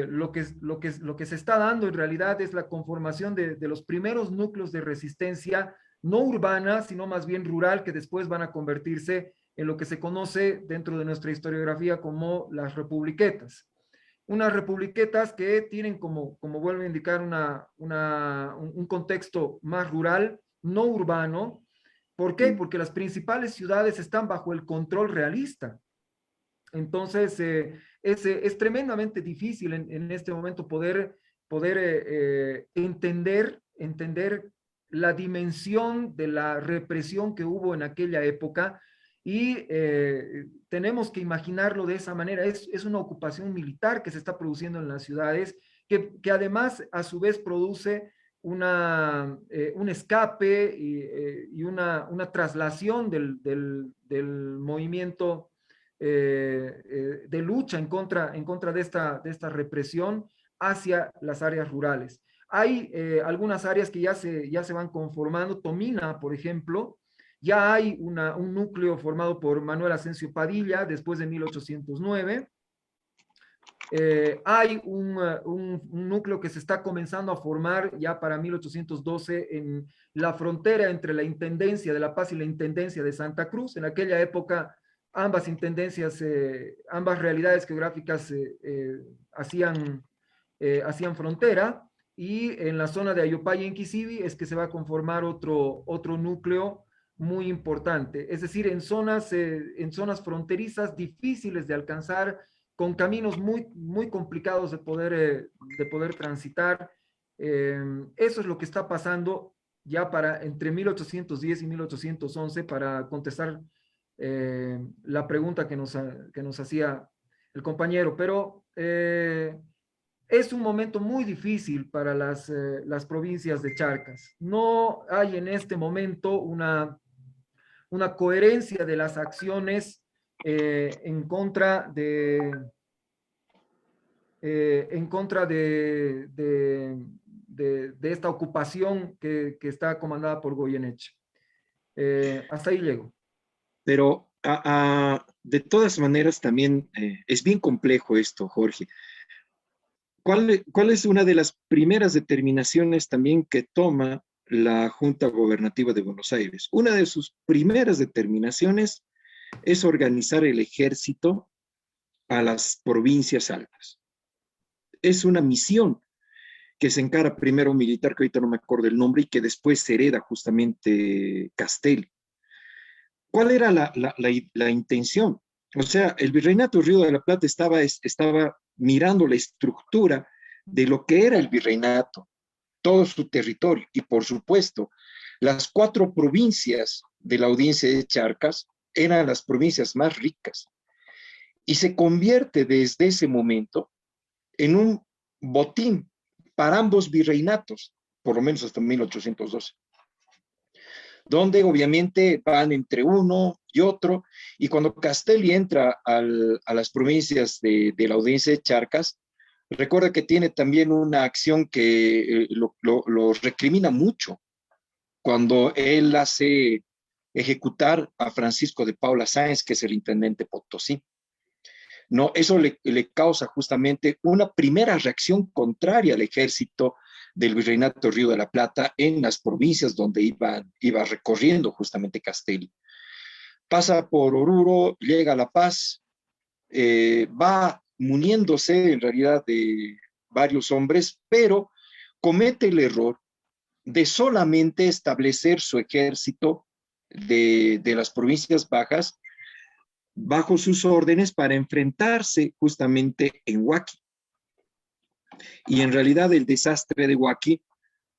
lo que se está dando en realidad es la conformación de los primeros núcleos de resistencia, no urbana, sino más bien rural, que después van a convertirse en lo que se conoce dentro de nuestra historiografía como las republiquetas. Unas republiquetas que tienen como vuelvo a indicar, un contexto más rural, no urbano. ¿Por qué? Porque las principales ciudades están bajo el control realista. Entonces, es tremendamente difícil en este momento poder entender la dimensión de la represión que hubo en aquella época, y tenemos que imaginarlo de esa manera. Es una ocupación militar que se está produciendo en las ciudades, que además a su vez produce un escape y una traslación del movimiento de lucha en contra de esta represión hacia las áreas rurales. Hay algunas áreas que ya se van conformando. Tomina, por ejemplo, ya hay un núcleo formado por Manuel Asensio Padilla después de 1809. Hay un núcleo que se está comenzando a formar ya para 1812 en la frontera entre la Intendencia de La Paz y la Intendencia de Santa Cruz. En aquella época, ambas intendencias, ambas realidades geográficas hacían frontera, y en la zona de Ayopaya y Inquisibi es que se va a conformar otro núcleo muy importante. Es decir, en zonas fronterizas difíciles de alcanzar, con caminos muy complicados de poder transitar. Eso es lo que está pasando ya entre 1810 y 1811, para contestar la pregunta que nos hacía el compañero. Pero es un momento muy difícil para las provincias de Charcas. No hay en este momento una coherencia de las acciones en contra de esta ocupación que está comandada por Goyeneche. Hasta ahí llego. Pero de todas maneras también es bien complejo esto, Jorge. ¿Cuál es una de las primeras determinaciones también que toma la Junta Gobernativa de Buenos Aires? Una de sus primeras determinaciones es organizar el ejército a las provincias altas. Es una misión que se encara primero un militar, que ahorita no me acuerdo el nombre, y que después se hereda justamente Castelli. ¿Cuál era la intención? O sea, el Virreinato Río de la Plata estaba mirando la estructura de lo que era el virreinato, todo su territorio, y por supuesto, las 4 provincias de la audiencia de Charcas eran las provincias más ricas, y se convierte desde ese momento en un botín para ambos virreinatos, por lo menos hasta 1812, donde obviamente van entre uno y otro, y cuando Castelli entra a las provincias de la audiencia de Charcas, recuerda que tiene también una acción que lo recrimina mucho, cuando él hace ejecutar a Francisco de Paula Sáenz, que es el intendente Potosí. No, eso le causa justamente una primera reacción contraria al ejército del Virreinato Río de la Plata en las provincias donde iba recorriendo justamente Castelli. Pasa por Oruro, llega a La Paz, va muniéndose en realidad de varios hombres, pero comete el error de solamente establecer su ejército de las provincias bajas bajo sus órdenes para enfrentarse justamente en Huaqui. Y en realidad el desastre de Huaqui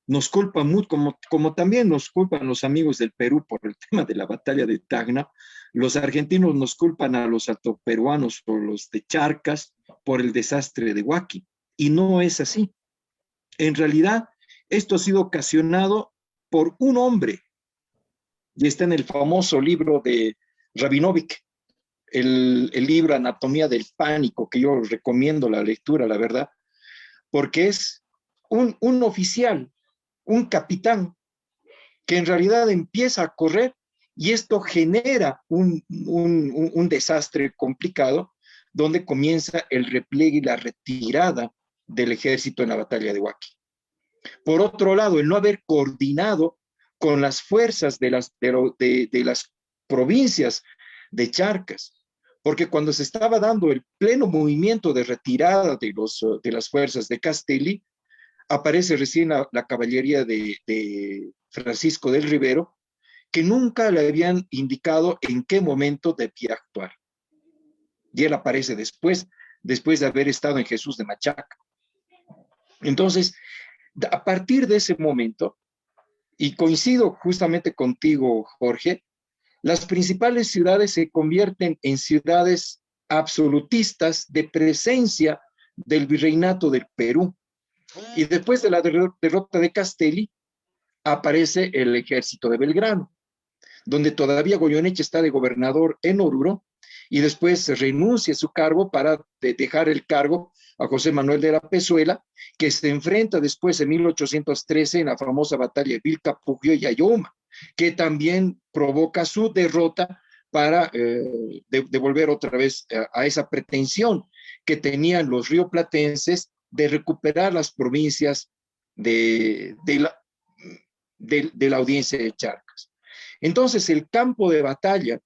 nos culpa mucho, como también nos culpan los amigos del Perú por el tema de la batalla de Tacna. Los argentinos nos culpan a los altoperuanos o los de Charcas por el desastre de Huaqui. Y no es así. En realidad, esto ha sido ocasionado por un hombre. Y está en el famoso libro de Rabinovich, el libro Anatomía del Pánico, que yo recomiendo la lectura, la verdad, porque es un oficial, un capitán, que en realidad empieza a correr, y esto genera un desastre complicado, donde comienza el repliegue y la retirada del ejército en la batalla de Huaqui. Por otro lado, el no haber coordinado con las fuerzas de las provincias de Charcas, porque cuando se estaba dando el pleno movimiento de retirada de las fuerzas de Castelli, aparece recién la caballería de Francisco del Rivero, que nunca le habían indicado en qué momento debía actuar. Y él aparece después de haber estado en Jesús de Machaca. Entonces, a partir de ese momento, y coincido justamente contigo, Jorge, las principales ciudades se convierten en ciudades absolutistas de presencia del virreinato del Perú. Y después de la derrota de Castelli, aparece el ejército de Belgrano, donde todavía Goyeneche está de gobernador en Oruro, y después se renuncia a su cargo para dejar el cargo a José Manuel de la Pezuela, que se enfrenta después en 1813 en la famosa batalla de Vilcapugio y Ayoma, que también provoca su derrota para devolver otra vez a esa pretensión que tenían los rioplatenses de recuperar las provincias de la audiencia de Charcas. Entonces, el campo de batalla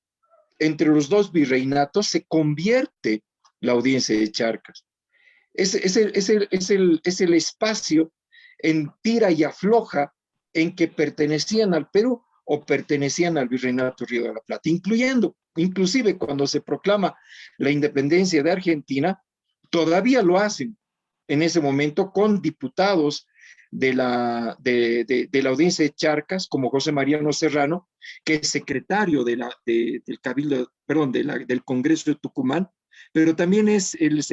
entre los dos virreinatos se convierte la audiencia de Charcas. Es el espacio en tira y afloja en que pertenecían al Perú o pertenecían al Virreinato Río de la Plata, inclusive cuando se proclama la independencia de Argentina, todavía lo hacen en ese momento con diputados de la audiencia de Charcas, como José Mariano Serrano, que es secretario del Cabildo, perdón, del Congreso de Tucumán, pero también es el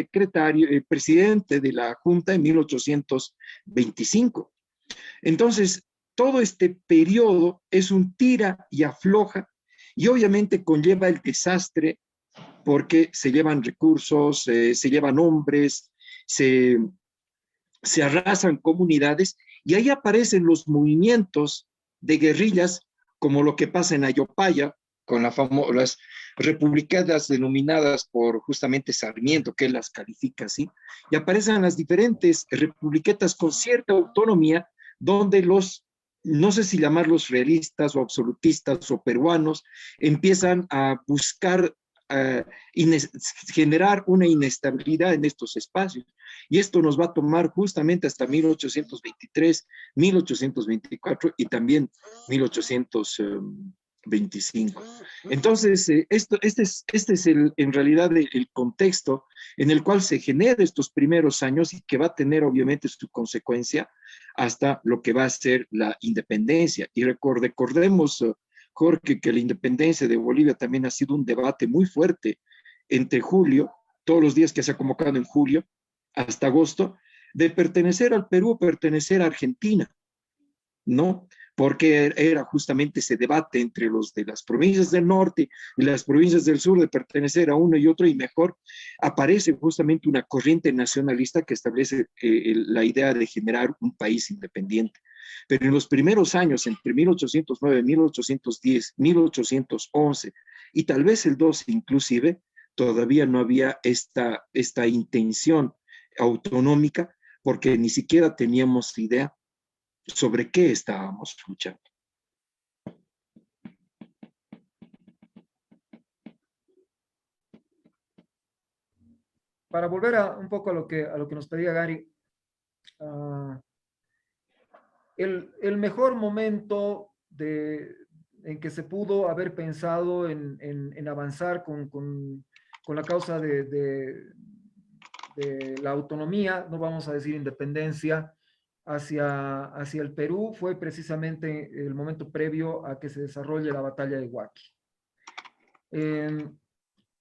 presidente de la Junta en 1825. Entonces, todo este periodo es un tira y afloja, y obviamente conlleva el desastre porque se llevan recursos, se llevan hombres, se arrasan comunidades, y ahí aparecen los movimientos de guerrillas, como lo que pasa en Ayopaya, con las republicanas denominadas por justamente Sarmiento, que él las califica así, y aparecen las diferentes republiquetas con cierta autonomía, donde no sé si llamarlos realistas o absolutistas o peruanos, empiezan a buscar eh, generar una inestabilidad en estos espacios. Y esto nos va a tomar justamente hasta 1823, 1824 y también 1825. Entonces, este es en realidad el contexto en el cual se genera estos primeros años y que va a tener obviamente su consecuencia hasta lo que va a ser la independencia. Y recordemos, Jorge, que la independencia de Bolivia también ha sido un debate muy fuerte entre julio, todos los días que se ha convocado en julio, hasta agosto, de pertenecer al Perú o pertenecer a Argentina, ¿no? Porque era justamente ese debate entre los de las provincias del norte y las provincias del sur de pertenecer a uno y otro, y mejor aparece justamente una corriente nacionalista que establece la idea de generar un país independiente. Pero en los primeros años, entre 1809, 1810, 1811 y tal vez el 12 inclusive, todavía no había esta intención autonómica porque ni siquiera teníamos idea sobre qué estábamos luchando. Para volver un poco a lo que nos pedía Gary, el mejor momento en que se pudo haber pensado en avanzar con la causa de la autonomía, no vamos a decir independencia, hacia el Perú fue precisamente el momento previo a que se desarrolle la batalla de Huaqui.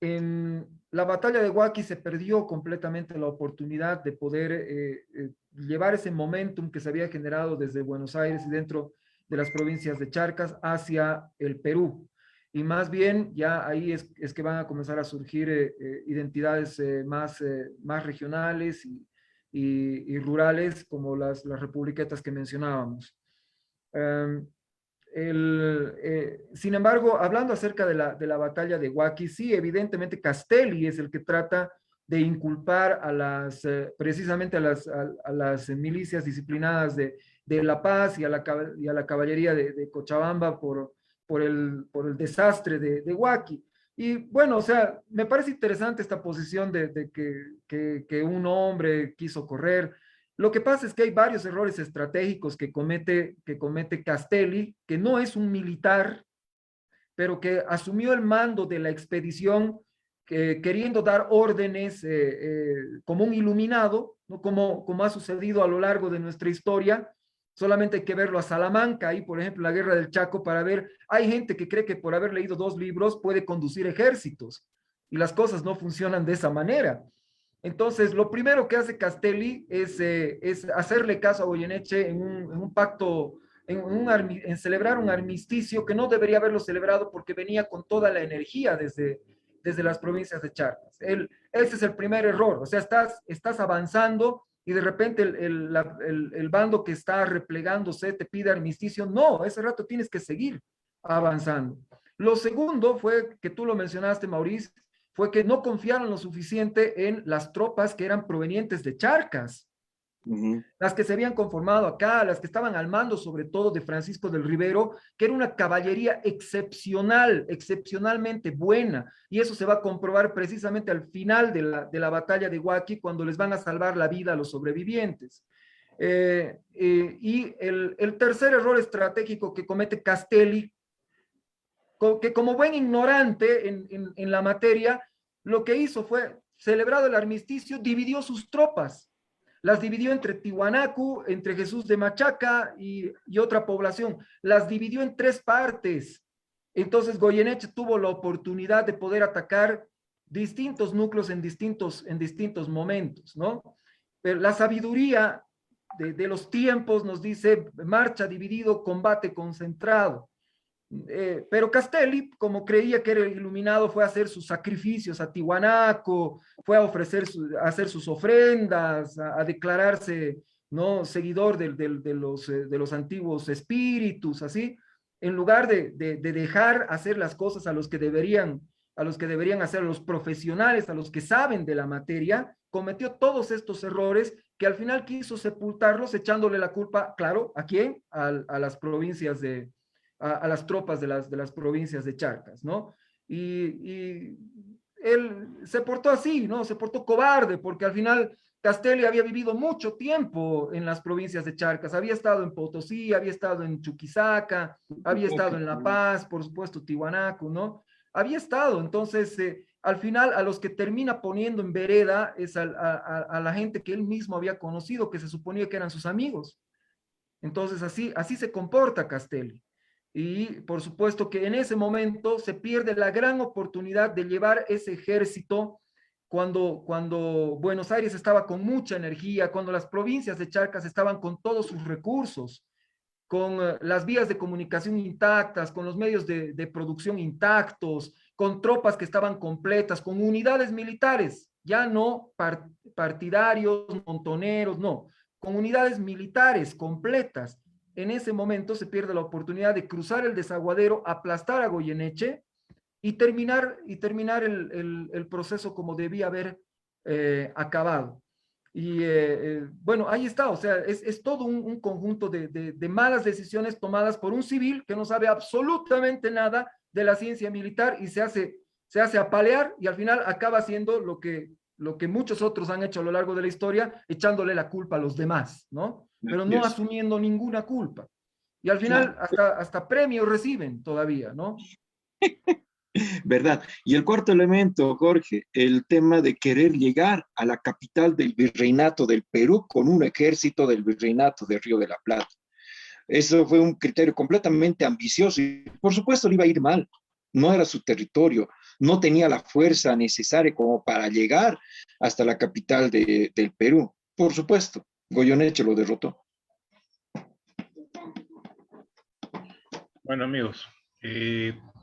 En la batalla de Huaqui se perdió completamente la oportunidad de poder llevar ese momentum que se había generado desde Buenos Aires y dentro de las provincias de Charcas hacia el Perú. Y más bien ya ahí es que van a comenzar a surgir identidades más regionales y rurales como las republiquetas que mencionábamos. Sin embargo, hablando acerca de la batalla de Huaqui, sí, evidentemente Castelli es el que trata de inculpar precisamente a las milicias disciplinadas de La Paz y a la caballería de Cochabamba por el desastre de Huaqui. Y bueno, o sea, me parece interesante esta posición de que un hombre quiso correr. Lo que pasa es que hay varios errores estratégicos que comete Castelli, que no es un militar, pero que asumió el mando de la expedición queriendo dar órdenes como un iluminado, ¿no? Como ha sucedido a lo largo de nuestra historia. Solamente hay que verlo a Salamanca, ahí por ejemplo la Guerra del Chaco, para ver, hay gente que cree que por haber leído 2 libros puede conducir ejércitos, y las cosas no funcionan de esa manera. Entonces, lo primero que hace Castelli es hacerle caso a Goyeneche en un pacto, en celebrar un armisticio que no debería haberlo celebrado porque venía con toda la energía desde las provincias de Charcas. Ese es el primer error. O sea, estás avanzando y de repente el bando que está replegándose te pide armisticio. No, ese rato tienes que seguir avanzando. Lo segundo fue, que tú lo mencionaste, Maurice, fue que no confiaron lo suficiente en las tropas que eran provenientes de Charcas. Las que se habían conformado acá, las que estaban al mando sobre todo de Francisco del Rivero, que era una caballería excepcional, excepcionalmente buena, y eso se va a comprobar precisamente al final de la batalla de Huaqui, cuando les van a salvar la vida a los sobrevivientes. Y el tercer error estratégico que comete Castelli, que como buen ignorante en la materia, lo que hizo fue, celebrado el armisticio, dividió sus tropas. Las dividió entre Tiwanaku, entre Jesús de Machaca y otra población. Las dividió en 3 partes. Entonces Goyeneche tuvo la oportunidad de poder atacar distintos núcleos en distintos momentos, ¿no? Pero la sabiduría de los tiempos nos dice marcha dividido, combate concentrado. Pero Castelli, como creía que era iluminado, fue a hacer sus sacrificios a Tiwanaku, fue a hacer sus ofrendas, a declararse, ¿no?, seguidor de los antiguos espíritus, así, en lugar de dejar hacer las cosas a los que deberían hacer, los profesionales, a los que saben de la materia, cometió todos estos errores que al final quiso sepultarlos echándole la culpa, claro, ¿a quién? A las provincias a las tropas de las provincias de Charcas, ¿no? Y él se portó así, ¿no? Se portó cobarde, porque al final Castelli había vivido mucho tiempo en las provincias de Charcas, había estado en Potosí, había estado en Chuquisaca, había estado en La Paz, por supuesto, Tiwanaku, ¿no? Había estado, entonces, al final, a los que termina poniendo en vereda es a la gente que él mismo había conocido, que se suponía que eran sus amigos. Entonces, así se comporta Castelli. Y por supuesto que en ese momento se pierde la gran oportunidad de llevar ese ejército cuando Buenos Aires estaba con mucha energía, cuando las provincias de Charcas estaban con todos sus recursos, con las vías de comunicación intactas, con los medios de producción intactos, con tropas que estaban completas, con unidades militares, ya no partidarios, montoneros, no, con unidades militares completas. En ese momento se pierde la oportunidad de cruzar el desaguadero, aplastar a Goyeneche y terminar el proceso como debía haber acabado. Y bueno, ahí está, o sea, es todo un conjunto de malas decisiones tomadas por un civil que no sabe absolutamente nada de la ciencia militar y se hace apalear y al final acaba haciendo lo que muchos otros han hecho a lo largo de la historia, echándole la culpa a los demás, ¿no? Pero no Yes. asumiendo ninguna culpa. Y al final Claro, hasta premios reciben todavía, ¿no? ¿verdad? Y el cuarto elemento, Jorge, el tema de querer llegar a la capital del virreinato del Perú con un ejército del virreinato de Río de la Plata. Eso fue un criterio completamente ambicioso y por supuesto le iba a ir mal. No era su territorio, no tenía la fuerza necesaria como para llegar hasta la capital del Perú. Por supuesto, Goyeneche lo derrotó. Bueno, amigos,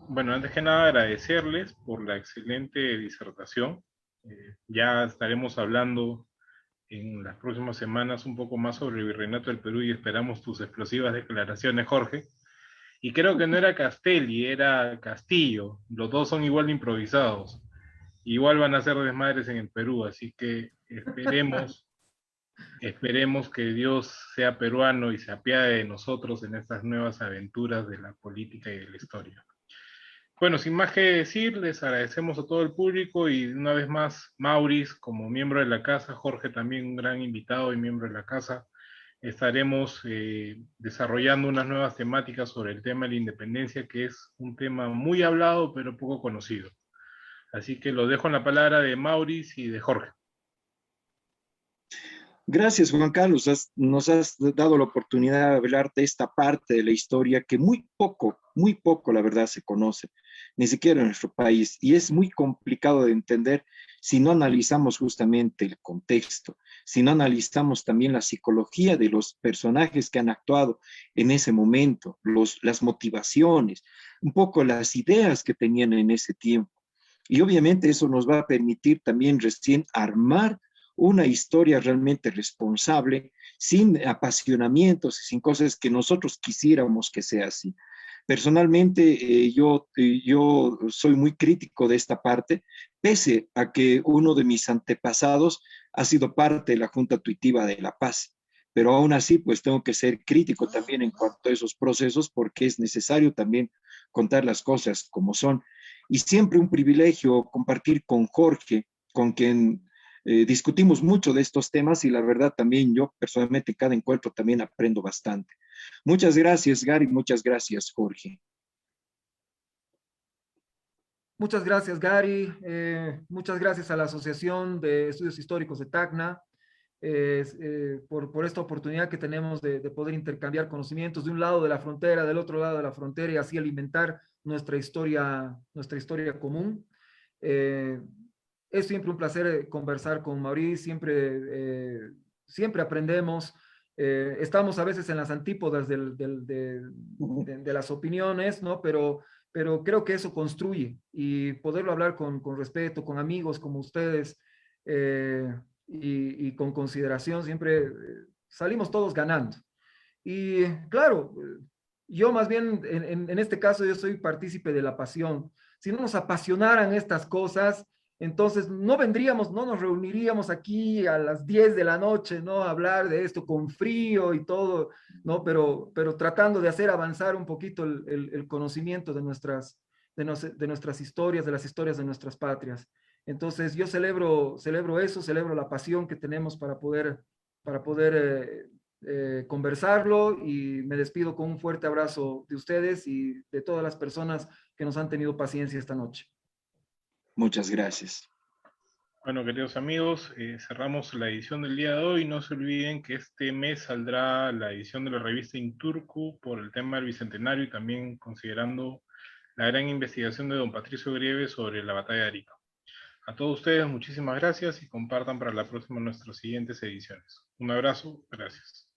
bueno, antes que nada agradecerles por la excelente disertación. Ya estaremos hablando en las próximas semanas un poco más sobre el Virreinato del Perú y esperamos tus explosivas declaraciones, Jorge. Y creo que no era Castelli, era Castillo. Los dos son igual de improvisados. Igual van a ser desmadres en el Perú, así que esperemos que Dios sea peruano y se apiade de nosotros en estas nuevas aventuras de la política y de la historia. Bueno, sin más que decir, les agradecemos a todo el público y una vez más, Maurice como miembro de la casa, Jorge también un gran invitado y miembro de la casa, estaremos desarrollando unas nuevas temáticas sobre el tema de la independencia, que es un tema muy hablado pero poco conocido. Así que lo dejo en la palabra de Maurice y de Jorge. Gracias, Juan Carlos. Nos has dado la oportunidad de hablar de esta parte de la historia que muy poco, la verdad, se conoce, ni siquiera en nuestro país. Y es muy complicado de entender si no analizamos justamente el contexto, si no analizamos también la psicología de los personajes que han actuado en ese momento, las motivaciones, un poco las ideas que tenían en ese tiempo. Y obviamente eso nos va a permitir también recién armar una historia realmente responsable, sin apasionamientos, sin cosas que nosotros quisiéramos que sea así. Personalmente, yo soy muy crítico de esta parte, pese a que uno de mis antepasados ha sido parte de la Junta Tuitiva de La Paz. Pero aún así, pues tengo que ser crítico también en cuanto a esos procesos, porque es necesario también contar las cosas como son. Y siempre un privilegio compartir con Jorge, con quien discutimos mucho de estos temas y la verdad también yo personalmente en cada encuentro también aprendo bastante. Muchas gracias, Gary, muchas gracias, Jorge. Muchas gracias, Gary. Muchas gracias a la Asociación de Estudios Históricos de Tacna por esta oportunidad que tenemos de poder intercambiar conocimientos de un lado de la frontera, del otro lado de la frontera y así alimentar nuestra historia común. Es siempre un placer conversar con Maurice, siempre aprendemos. Estamos a veces en las antípodas de las opiniones, ¿no? Pero creo que eso construye y poderlo hablar con respeto, con amigos como ustedes y con consideración, siempre salimos todos ganando. Y claro, yo más bien en este caso yo soy partícipe de la pasión. Si no nos apasionaran estas cosas, entonces no vendríamos, no nos reuniríamos aquí a las 10 de la noche, ¿no? A hablar de esto con frío y todo, ¿no? Pero tratando de hacer avanzar un poquito el conocimiento de nuestras historias, de las historias de nuestras patrias. Entonces yo celebro eso, celebro la pasión que tenemos para poder conversarlo, y me despido con un fuerte abrazo de ustedes y de todas las personas que nos han tenido paciencia esta noche. Muchas gracias. Bueno, queridos amigos, cerramos la edición del día de hoy. No se olviden que este mes saldrá la edición de la revista Inturku por el tema del Bicentenario y también considerando la gran investigación de don Patricio Grieve sobre la batalla de Arica. A todos ustedes, muchísimas gracias y compartan para la próxima nuestras siguientes ediciones. Un abrazo, gracias.